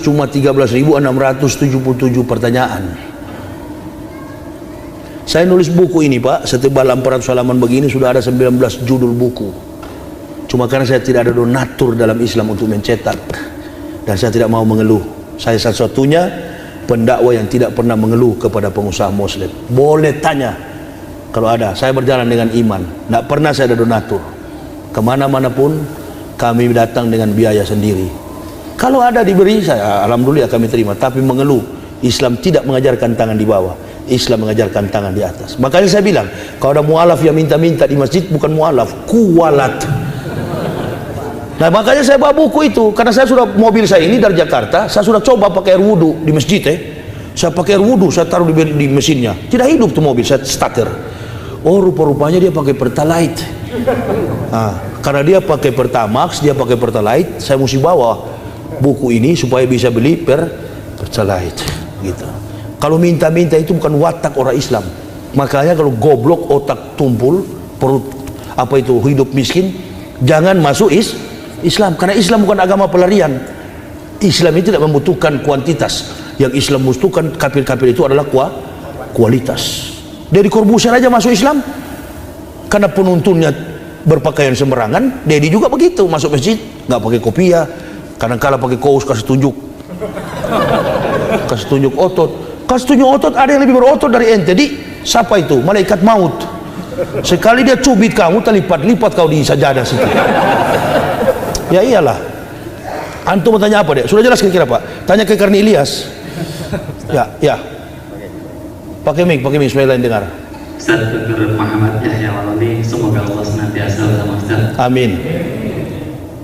cuma 13.677 pertanyaan. Saya nulis buku ini Pak, setebal 400 halaman begini, sudah ada 19 judul buku. Cuma karena saya tidak ada donatur dalam Islam untuk mencetak, dan saya tidak mau mengeluh. Saya satu-satunya pendakwa yang tidak pernah mengeluh kepada pengusaha Muslim. Boleh tanya kalau ada. Saya berjalan dengan iman, tidak pernah saya ada donatur. Kemana-mana pun kami datang dengan biaya sendiri. Kalau ada diberi, saya alhamdulillah kami terima. Tapi mengeluh, Islam tidak mengajarkan tangan di bawah, Islam mengajarkan tangan di atas. Makanya saya bilang, kalau ada mualaf yang minta-minta di masjid, bukan mualaf, kuwalat. Nah makanya saya bawa buku itu, karena saya sudah, mobil saya ini dari Jakarta, saya sudah coba pakai air wudhu di masjid. Saya pakai air wudhu, saya taruh di mesinnya, tidak hidup tuh mobil, saya starter. Oh rupa-rupanya dia pakai Pertalite. Karena dia pakai Pertamax, dia pakai Pertalite, saya mesti bawa buku ini supaya bisa beli Pertalite gitu. Kalau minta-minta itu bukan watak orang Islam. Makanya kalau goblok, otak tumpul, perut apa itu hidup miskin, jangan masuk Islam, karena Islam bukan agama pelarian. Islam itu tidak membutuhkan kuantitas, yang Islam membutuhkan kafir-kafir itu adalah kualitas. Deddy Corbuzier aja masuk Islam karena penuntunnya berpakaian sembarangan. Deddy juga begitu, masuk masjid nggak pakai kopiah, kadang-kala pakai kaos, kasih tunjuk otot. Ada yang lebih berotot dari ente. Jadi siapa itu? Malaikat maut. Sekali dia cubit kamu, terlipat-lipat kau di sajadah situ. Ya iyalah. Antum mau tanya apa dek? Sudah jelas kira-kira Pak? Tanya ke Karnilias. Ya. Pakai mic supaya lain dengar. Ustaz Dr. Muhammad Yahya Walali, semoga Allah senantiasa bersama Ustaz. Amin.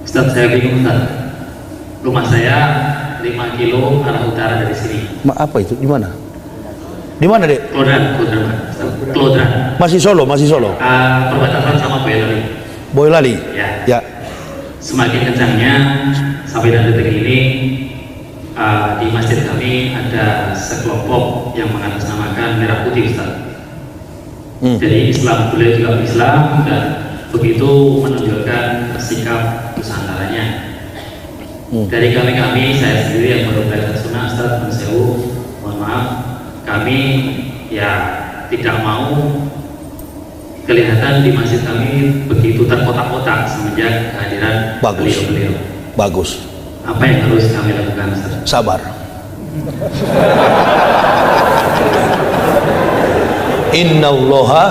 Ustaz, saya bingung Ustaz. Rumah saya 5 kilo arah utara dari sini. Apa itu? Di mana? Di mana dek? Klodran. Masih Solo. Perbatasan sama Boyolali. Boyolali. Ya. Semakin kencangnya sampai dan detik ini di masjid kami ada sekelompok yang mengatasnamakan merah putih Ustaz. Jadi beliau juga Islam dan begitu menunjukkan sikap nusantaranya. Dari kami saya sendiri yang baru belajar sunnah Ustaz, mohon maaf, kami ya tidak mau kelihatan di masjid kami begitu terkotak-kotak semenjak kehadiran beliau. Bagus. Apa yang harus kami lakukan Ustaz? Sabar. Innallaha.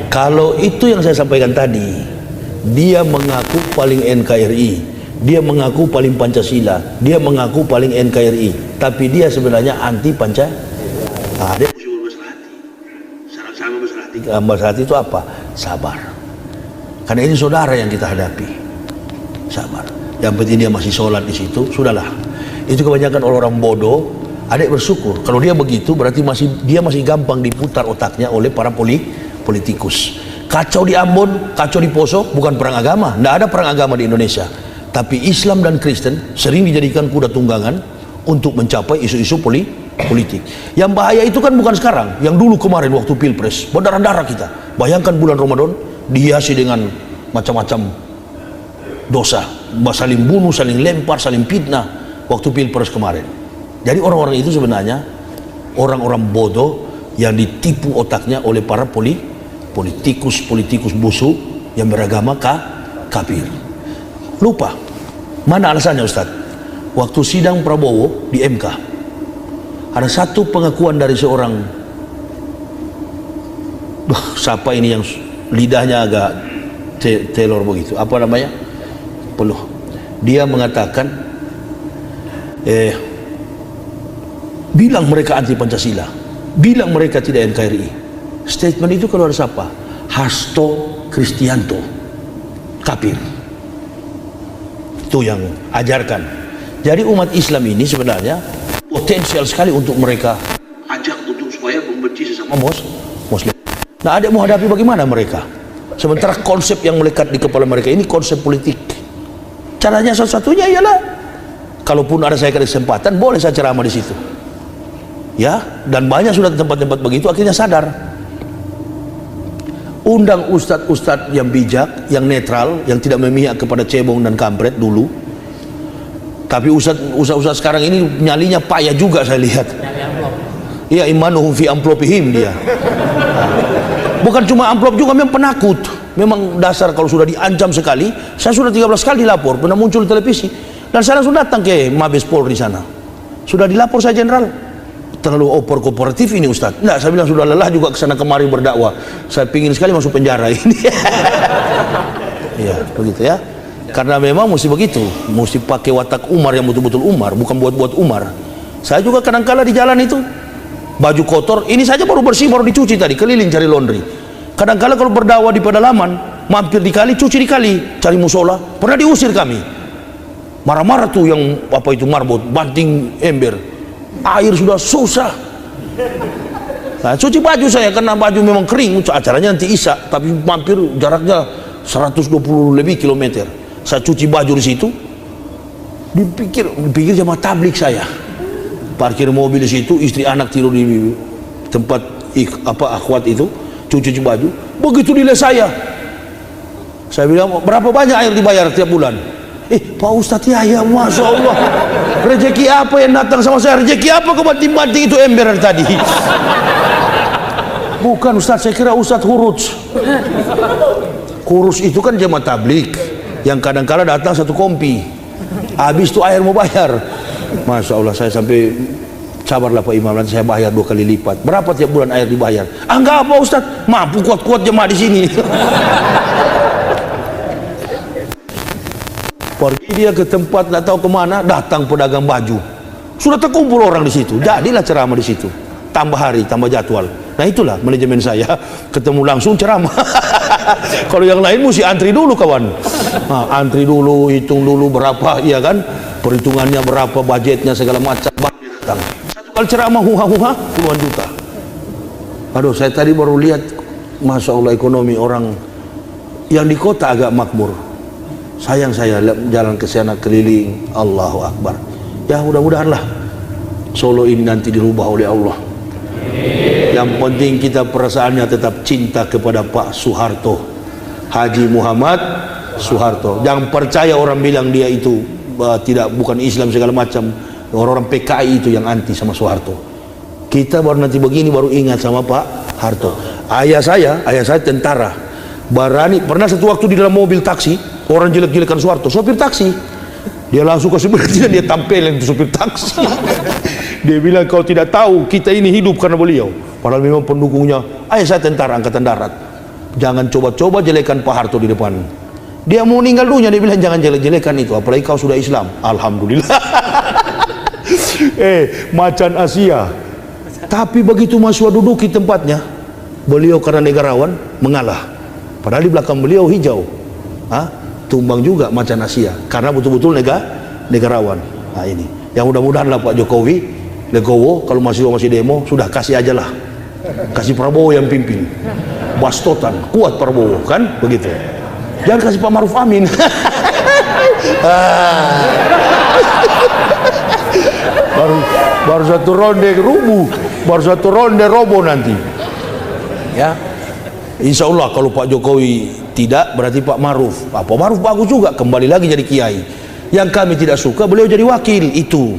Kalau itu yang saya sampaikan tadi, dia mengaku paling NKRI, dia mengaku paling Pancasila, dia mengaku paling NKRI, tapi dia sebenarnya anti Pancasila. Dia besar hati itu apa? Sabar. Karena ini saudara yang kita hadapi. Sabar. Yang penting dia masih sholat di situ, sudahlah. Itu kebanyakan orang bodoh. Adik bersyukur. Kalau dia begitu berarti dia masih gampang diputar otaknya oleh para politikus. Kacau di Ambon, kacau di Poso, bukan perang agama. Tidak ada perang agama di Indonesia. Tapi Islam dan Kristen sering dijadikan kuda tunggangan untuk mencapai isu-isu politik. Yang bahaya itu kan bukan sekarang, yang dulu kemarin waktu pilpres, berdarah-darah kita. Bayangkan bulan Ramadan dihiasi dengan macam-macam dosa, saling bunuh, saling lempar, saling fitnah waktu pilpres kemarin. Jadi orang-orang itu sebenarnya orang-orang bodoh yang ditipu otaknya oleh para politikus busuk yang beragama kafir. Lupa. Mana alasannya Ustaz? Waktu sidang Prabowo di MK, ada satu pengakuan dari seorang, siapa ini yang lidahnya agak telur begitu, apa namanya, peluh. Dia mengatakan bilang mereka anti Pancasila, bilang mereka tidak NKRI. Statement itu keluar siapa? Hasto Kristianto, kafir. Itu yang ajarkan. Jadi umat Islam ini sebenarnya potensial sekali untuk mereka ajak untuk supaya membenci sesama Muslim. Nah, ada mau hadapi bagaimana mereka? Sementara konsep yang melekat di kepala mereka ini konsep politik. Caranya satu-satunya ialah, kalaupun ada saya kesempatan, boleh saya ceramah di situ. Ya, dan banyak sudah tempat-tempat begitu, akhirnya sadar. Undang ustadz-ustadz yang bijak, yang netral, yang tidak memihak kepada cebong dan kampret dulu. Tapi ustadz sekarang ini nyalinya payah juga saya lihat. Iya, imanuhum fi amplopihim dia. Bukan cuma amplop juga, memang penakut. Memang dasar kalau sudah diancam sekali. Saya sudah 13 kali lapor, pernah muncul di televisi. Dan saya langsung datang ke Mabes Polri di sana. Sudah dilapor saya jenderal. Terlalu over kooperatif ini Ustadz. Enggak, saya bilang sudah lelah juga kesana kemari berdakwah. Saya pingin sekali masuk penjara ini. Iya, begitu ya. Karena memang mesti begitu, mesti pakai watak Umar yang betul-betul Umar, bukan buat-buat Umar. Saya juga kadang-kala di jalan itu, baju kotor, ini saja baru bersih, baru dicuci tadi, keliling cari laundry. Kadang-kala kalau berdakwah di pedalaman, mampir di kali, cuci di kali, cari musola, pernah diusir kami. Marah-marah tuh yang apa itu marbot, banting ember, air sudah susah. Nah, cuci baju saya karena baju memang kering, acaranya nanti Isya, tapi mampir jaraknya 120 lebih kilometer. Saya cuci baju di situ, dipikir jamaah tablik saya. Parkir mobil di situ, istri anak tidur di tempat akhwat itu, cuci baju. Begitu nilai saya, Saya bilang, berapa banyak air dibayar tiap bulan? Pak Ustadz, ya Masya Allah, rezeki apa yang datang sama saya? Rezeki apa kau banting-banting itu ember tadi? Bukan Ustadz, saya kira Ustadz Huruj. Kurus itu kan jemaah tablik yang kadang-kala datang satu kompi, habis itu air mau bayar. Masya Allah, saya sampai sabarlah Pak Imam, nanti saya bayar 2 kali lipat. Berapa tiap bulan air dibayar? Enggak apa Ustadz, mampu kuat-kuat jemaah di sini. Pergi dia ke tempat tak tahu kemana, datang pedagang baju, sudah terkumpul orang di situ, jadilah ceramah di situ. Tambah hari, tambah jadwal. Nah itulah manajemen saya, ketemu langsung ceramah. Kalau yang lain mesti antri dulu kawan. Nah, antri dulu, hitung dulu berapa, iya kan? Perhitungannya berapa, budgetnya segala macam. Datang. Satu kali ceramah huha-huha puluhan juta. Aduh, saya tadi baru lihat, Masya Allah, ekonomi orang yang di kota agak makmur. Sayang saya jalan ke sana keliling, Allahu Akbar. Ya mudah-mudahanlah Solo ini nanti dirubah oleh Allah. Yang penting kita perasaannya tetap cinta kepada Pak Soeharto, Haji Muhammad Soeharto. Jangan percaya orang bilang dia itu bukan Islam segala macam. Orang-orang PKI itu yang anti sama Soeharto. Kita baru nanti begini baru ingat sama Pak Harto. Ayah saya tentara. Barani pernah satu waktu di dalam mobil taksi, orang jelek-jelekan Soeharto, sopir taksi. Dia langsung kasih berhenti, dia tampilin itu sopir taksi. Dia bilang, kau tidak tahu kita ini hidup karena beliau. Padahal memang pendukungnya. Ayah saya tentara angkatan darat. Jangan coba-coba jelekan Pak Harto di depan. Dia mau meninggal dunia, dia bilang jangan jelek-jelekan itu, apalagi kau sudah Islam. Alhamdulillah. Macan Asia. Tapi begitu Maswa duduki tempatnya, beliau karena negarawan mengalah. Padahal di belakang beliau hijau, tumbang juga macan Asia, karena betul-betul negarawan. Nah ini, yang mudah-mudahanlah Pak Jokowi, Legowo, kalau masih demo, sudah kasih aja lah, kasih Prabowo yang pimpin, bastotan, kuat Prabowo, kan begitu. Jangan kasih Pak Maruf Amin. baru satu ronde rubuh, baru satu ronde robo nanti. Ya. Insya Allah kalau Pak Jokowi tidak, berarti Pak Maruf. Pak Maruf bagus juga, kembali lagi jadi kiai. Yang kami tidak suka beliau jadi wakil itu.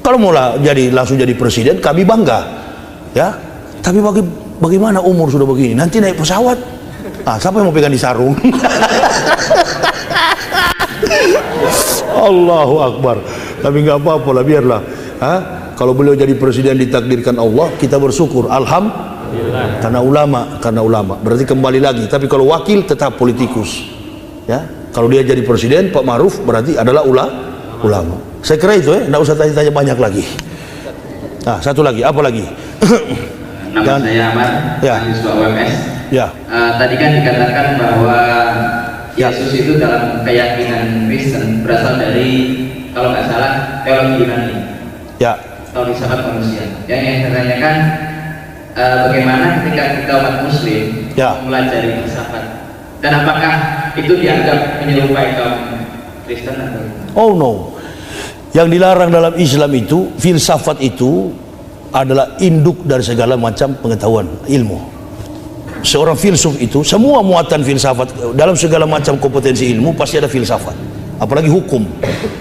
Kalau mau langsung jadi presiden, kami bangga. Ya, tapi bagaimana umur sudah begini? Nanti naik pesawat, siapa yang mau pegang di sarung? Allahu Akbar. Tapi nggak apa-apa lah, biarlah. Kalau beliau jadi presiden ditakdirkan Allah, kita bersyukur. Alhamdulillah. Karena ulama berarti kembali lagi. Tapi kalau wakil tetap politikus, ya. Kalau dia jadi presiden Pak Maruf berarti adalah ulama. Saya kira itu, nggak usah tanya-tanya banyak lagi. Nah, satu lagi, apa lagi? Nama saya Ahmad, mahasiswa UMS. Ya. Tadi kan dikatakan bahwa Yesus itu dalam keyakinan Kristen berasal dari, kalau nggak salah, teologi Yunani. Ya. Atau filsafat manusia. Yang saya tanyakan, bagaimana ketika kita umat Muslim mempelajari filsafat, dan apakah itu dianggap menyerupai kaum Kristen atau? Oh no. Yang dilarang dalam Islam itu, filsafat itu adalah induk dari segala macam pengetahuan ilmu. Seorang filsuf itu, semua muatan filsafat dalam segala macam kompetensi ilmu pasti ada filsafat, apalagi hukum.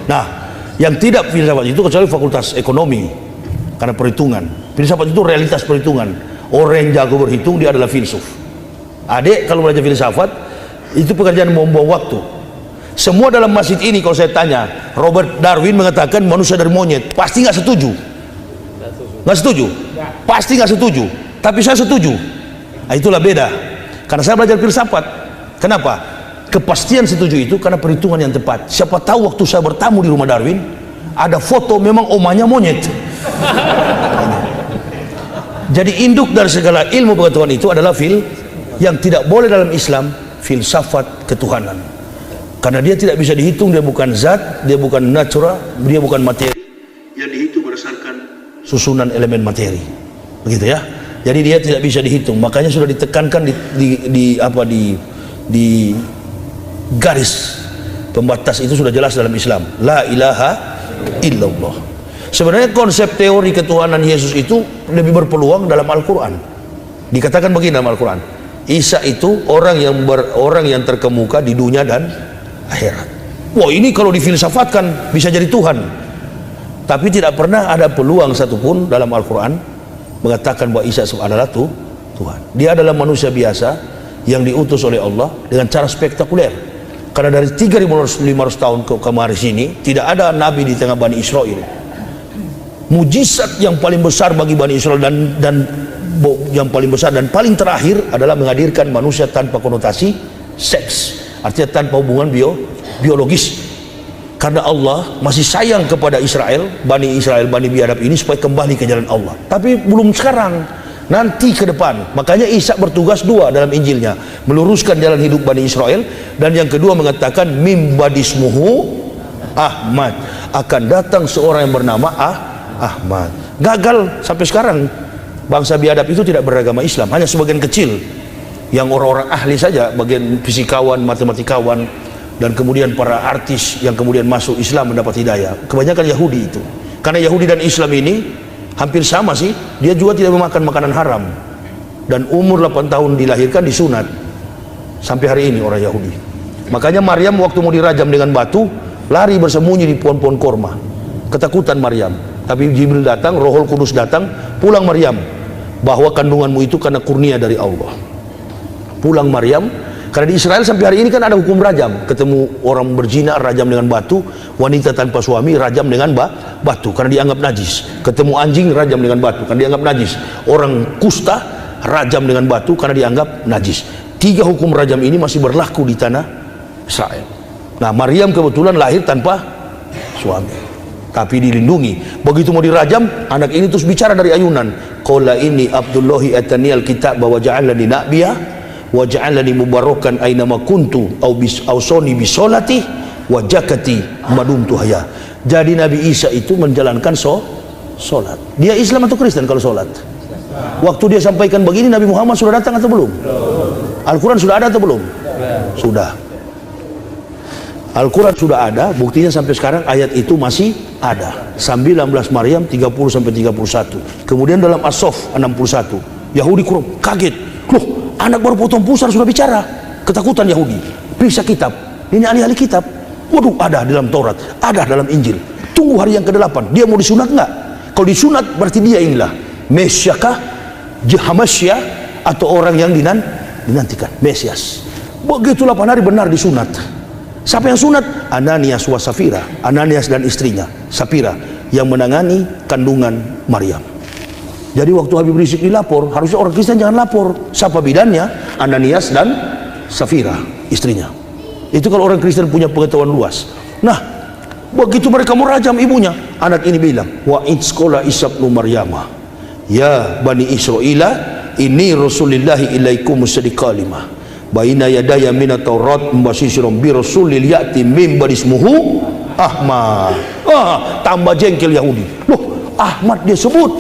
Nah, yang tidak filsafat itu kecuali fakultas ekonomi, karena perhitungan. Filsafat itu realitas perhitungan. Orang yang jago berhitung dia adalah filsuf. Adik kalau belajar filsafat itu pekerjaan membuang waktu. Semua dalam masjid ini kalau saya tanya, Robert Darwin mengatakan manusia dari monyet, pasti nggak setuju. Nggak setuju? Pasti nggak setuju. Tapi saya setuju. Nah, itulah beda. Karena saya belajar filsafat. Kenapa? Kepastian setuju itu karena perhitungan yang tepat. Siapa tahu waktu saya bertamu di rumah Darwin, ada foto memang omanya monyet. Jadi induk dari segala ilmu pengetahuan itu adalah yang tidak boleh dalam Islam, filsafat ketuhanan. Karena dia tidak bisa dihitung, dia bukan zat, dia bukan natural, dia bukan materi. Yang dihitung berdasarkan susunan elemen materi. Begitu ya. Jadi dia tidak bisa dihitung. Makanya sudah ditekankan di garis pembatas itu sudah jelas dalam Islam. La ilaha illallah. Sebenarnya konsep teori ketuhanan Yesus itu lebih berpeluang dalam Al-Quran. Dikatakan begini dalam Al-Quran, Isa itu orang yang terkemuka di dunia dan akhirat. Wah, ini kalau difilsafatkan bisa jadi Tuhan. Tapi tidak pernah ada peluang satupun dalam Al-Quran mengatakan bahwa Isa adalah Tuhan. Dia adalah manusia biasa yang diutus oleh Allah dengan cara spektakuler. Karena dari 3.500 tahun kemarin sini tidak ada nabi di tengah Bani Israel. Mujizat yang paling besar bagi Bani Israel dan yang paling besar dan paling terakhir adalah menghadirkan manusia tanpa konotasi seks, artinya tanpa hubungan biologis. Karena Allah masih sayang kepada Bani biadab ini supaya kembali ke jalan Allah. Tapi belum sekarang, nanti ke depan. Makanya Isa bertugas dua dalam Injilnya, meluruskan jalan hidup Bani Israel, dan yang kedua mengatakan mim badismuhu Ahmad, akan datang seorang yang bernama Ahmad. Gagal sampai sekarang. Bangsa biadab itu tidak beragama Islam, hanya sebagian kecil yang orang-orang ahli saja, bagian fisikawan, matematikawan, dan kemudian para artis yang kemudian masuk Islam mendapat hidayah. Kebanyakan Yahudi itu. Karena Yahudi dan Islam ini hampir sama sih, dia juga tidak memakan makanan haram, dan umur 8 tahun dilahirkan disunat sampai hari ini orang Yahudi. Makanya Maryam waktu mau dirajam dengan batu lari bersembunyi di pohon-pohon korma, ketakutan Maryam. Tapi Jibril datang, Rohul Kudus datang, pulang Maryam, bahwa kandunganmu itu karena kurnia dari Allah. Pulang Maryam. Karena di Israel sampai hari ini kan ada hukum rajam. Ketemu orang berzina, rajam dengan batu. Wanita tanpa suami, rajam dengan batu karena dianggap najis. Ketemu anjing, rajam dengan batu karena dianggap najis. Orang kusta, rajam dengan batu karena dianggap najis. 3 hukum rajam ini masih berlaku di tanah Israel. Nah, Maryam kebetulan lahir tanpa suami, tapi dilindungi. Begitu mau dirajam, anak ini terus bicara dari ayunan. Qala ini Abdullahi ataniyal kitab wa ja'alani nabiyya wa ja'alani mubarakan aina ma kuntu au soni bi sholati wa zakati madumtu haya. Jadi Nabi Isa itu menjalankan salat. Dia Islam atau Kristen kalau salat? Waktu dia sampaikan begini, Nabi Muhammad sudah datang atau belum? Al-Quran sudah ada atau belum? Sudah. Al-Quran sudah ada, buktinya sampai sekarang ayat itu masih ada. 19 Maryam 30-31. Kemudian dalam As-Sof 61, Yahudi kaget. Loh, anak baru potong pusar sudah bicara. Ketakutan Yahudi. Periksa kitab. Ini ahli-ahli kitab. Waduh, ada dalam Taurat, ada dalam Injil. Tunggu hari yang ke-8. Dia mau disunat nggak? Kalau disunat berarti dia inilah Mesiakah, Hamasya, atau orang yang dinantikan, Mesias. Begitu 8 hari benar disunat. Siapa yang sunat? Ananias wa Safira, Ananias dan istrinya Safira yang menangani kandungan Maryam. Jadi waktu Habib Rizik dilapor, harusnya orang Kristen jangan lapor. Siapa bidannya? Ananias dan Safira, istrinya. Itu kalau orang Kristen punya pengetahuan luas. Nah, begitu mereka mau rajam ibunya, anak ini bilang, wa idskola isabnu Maryama, ya Bani Israila, ini Rasulillahi ilaikum musaddiqalimah baina yadaya minat Taurat mbasisirum bi rasulil ya'ti mim badismuhu Ahmad. Tambah jengkel Yahudi. Loh, Ahmad dia sebut.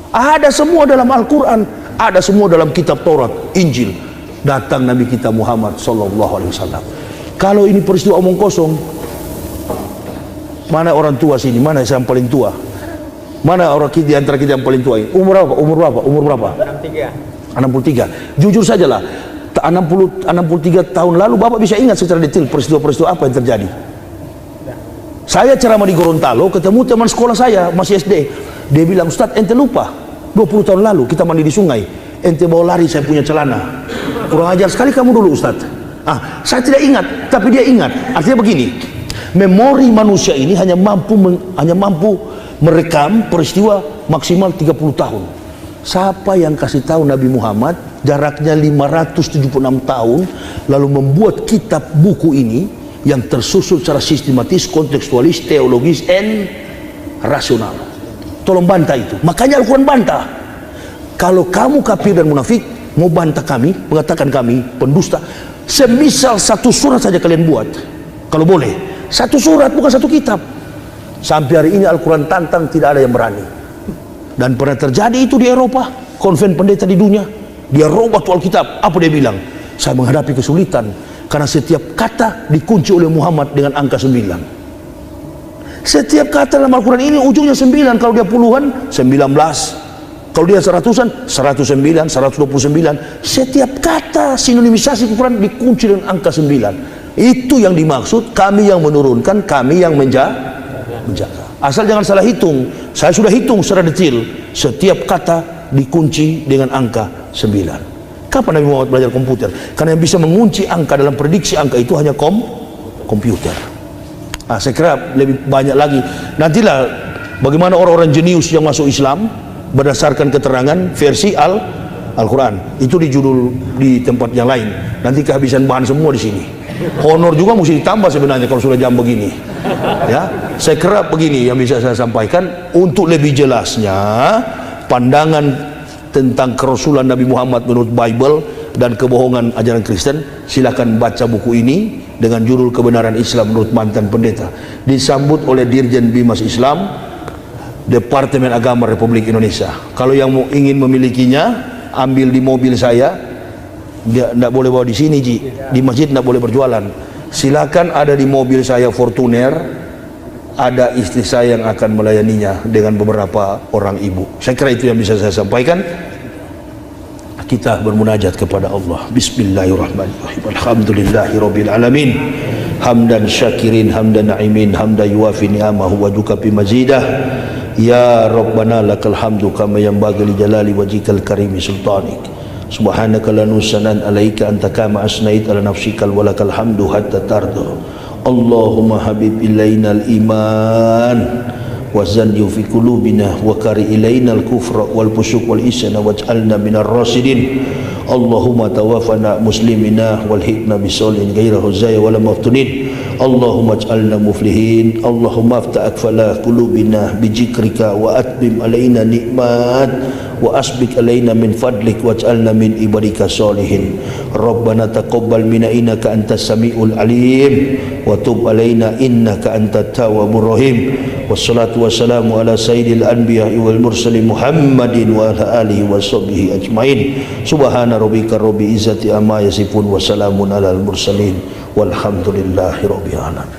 Ada semua dalam Al-Quran, ada semua dalam kitab Taurat, Injil. Datang Nabi kita Muhammad sallallahu alaihi wasallam. Kalau ini peristiwa omong kosong, mana orang tua sini? Mana yang paling tua? Mana orang kita di antara kita yang paling tua ini? Umur berapa? Umur berapa? 63. Jujur sajalah, 63 tahun lalu Bapak bisa ingat secara detail peristiwa-peristiwa apa yang terjadi? Saya ceramah di Gorontalo, ketemu teman sekolah saya masih SD. Dia bilang, Ustadz, ente lupa 20 tahun lalu kita mandi di sungai, ente bawa lari saya punya celana. Kurang ajar sekali kamu dulu, Ustadz. Saya tidak ingat, tapi dia ingat. Artinya begini, memori manusia ini hanya mampu merekam peristiwa maksimal 30 tahun. Siapa yang kasih tahu Nabi Muhammad jaraknya 576 tahun lalu membuat kitab buku ini yang tersusun secara sistematis, kontekstualis, teologis, and rasional? Tolong bantah itu. Makanya Al-Quran bantah. Kalau kamu kafir dan munafik mau bantah kami, mengatakan kami pendusta, semisal satu surat saja kalian buat, kalau boleh, satu surat bukan satu kitab. Sampai hari ini Al-Quran tantang, tidak ada yang berani. Dan pernah terjadi itu di Eropa, konven pendeta di dunia, dia robah tuh Alkitab. Apa dia bilang? Saya menghadapi kesulitan karena setiap kata dikunci oleh Muhammad dengan angka 9. Setiap kata dalam Al-Quran ini ujungnya 9. Kalau dia puluhan, 19, Kalau dia 100-an, 109, 129. Setiap kata sinonimisasi Quran dikunci dengan angka 9. Itu yang dimaksud, kami yang menurunkan, kami yang menjaga. Asal jangan salah hitung. Saya sudah hitung secara detail. Setiap kata dikunci dengan angka 9. Kapan Nabi Muhammad belajar komputer? Karena yang bisa mengunci angka dalam prediksi angka itu hanya komputer. Saya kira lebih banyak lagi. Nantilah bagaimana orang-orang jenius yang masuk Islam berdasarkan keterangan versi Al-Quran. Itu di judul di tempat yang lain. Nanti kehabisan bahan semua di sini. Honor juga mesti ditambah sebenarnya kalau sudah jam begini. Ya, saya kira begini yang bisa saya sampaikan. Untuk lebih jelasnya pandangan tentang kerasulan Nabi Muhammad menurut Bible dan kebohongan ajaran Kristen, silakan baca buku ini dengan judul Kebenaran Islam menurut Mantan Pendeta, disambut oleh Dirjen Bimas Islam Departemen Agama Republik Indonesia. Kalau yang mau ingin memilikinya, ambil di mobil saya. Dia tidak boleh bawa di sini, Ji. Di masjid tidak boleh berjualan. Silakan ada di mobil saya Fortuner. Ada istri saya yang akan melayaninya dengan beberapa orang ibu. Saya kira itu yang bisa saya sampaikan. Kita bermunajat kepada Allah. Bismillahirrahmanirrahim. Alhamdulillahirabbil alamin. Hamdan syakirin, hamdan na'imin, hamdan yuwafi ni'amahu wa dukafi mazidah. Ya Rabbana lakal hamdu kama yanbaghi li jalali wajhikal karimi sultanik. Subhanaka la nusanan alaika anta kama asnait ala nafsikal walakal hamdu hatta tarda. Allahumma habib ilaina al-iman wa zanyu fi qulubina wa kari ilaina al-kufra wal fusuq wal isyan waj'alna minar rasidin. Allahumma tawaffana muslimina wal hikna bisalihin ghaira huzaya wala maftunin. Allahumma ij'alna muflihin. Allahumma aftah akfala qulubina bijikrika wa atbim alaina nikmat wa asbik alaina min fadlik waj'alna min ibadika salihin. Rabbana taqabbal minna innaka antas samiul alim wa tub alaina innaka antat tawwabur rahim. Wassalatu wassalamu ala sayyidil anbiya'i wal mursalin Muhammadin wa ala alihi wa sahbihi ajmain. Subhana rabbika rabbil izzati amma yasifun wa salamun alal mursalin walhamdulillahi rabbil alamin.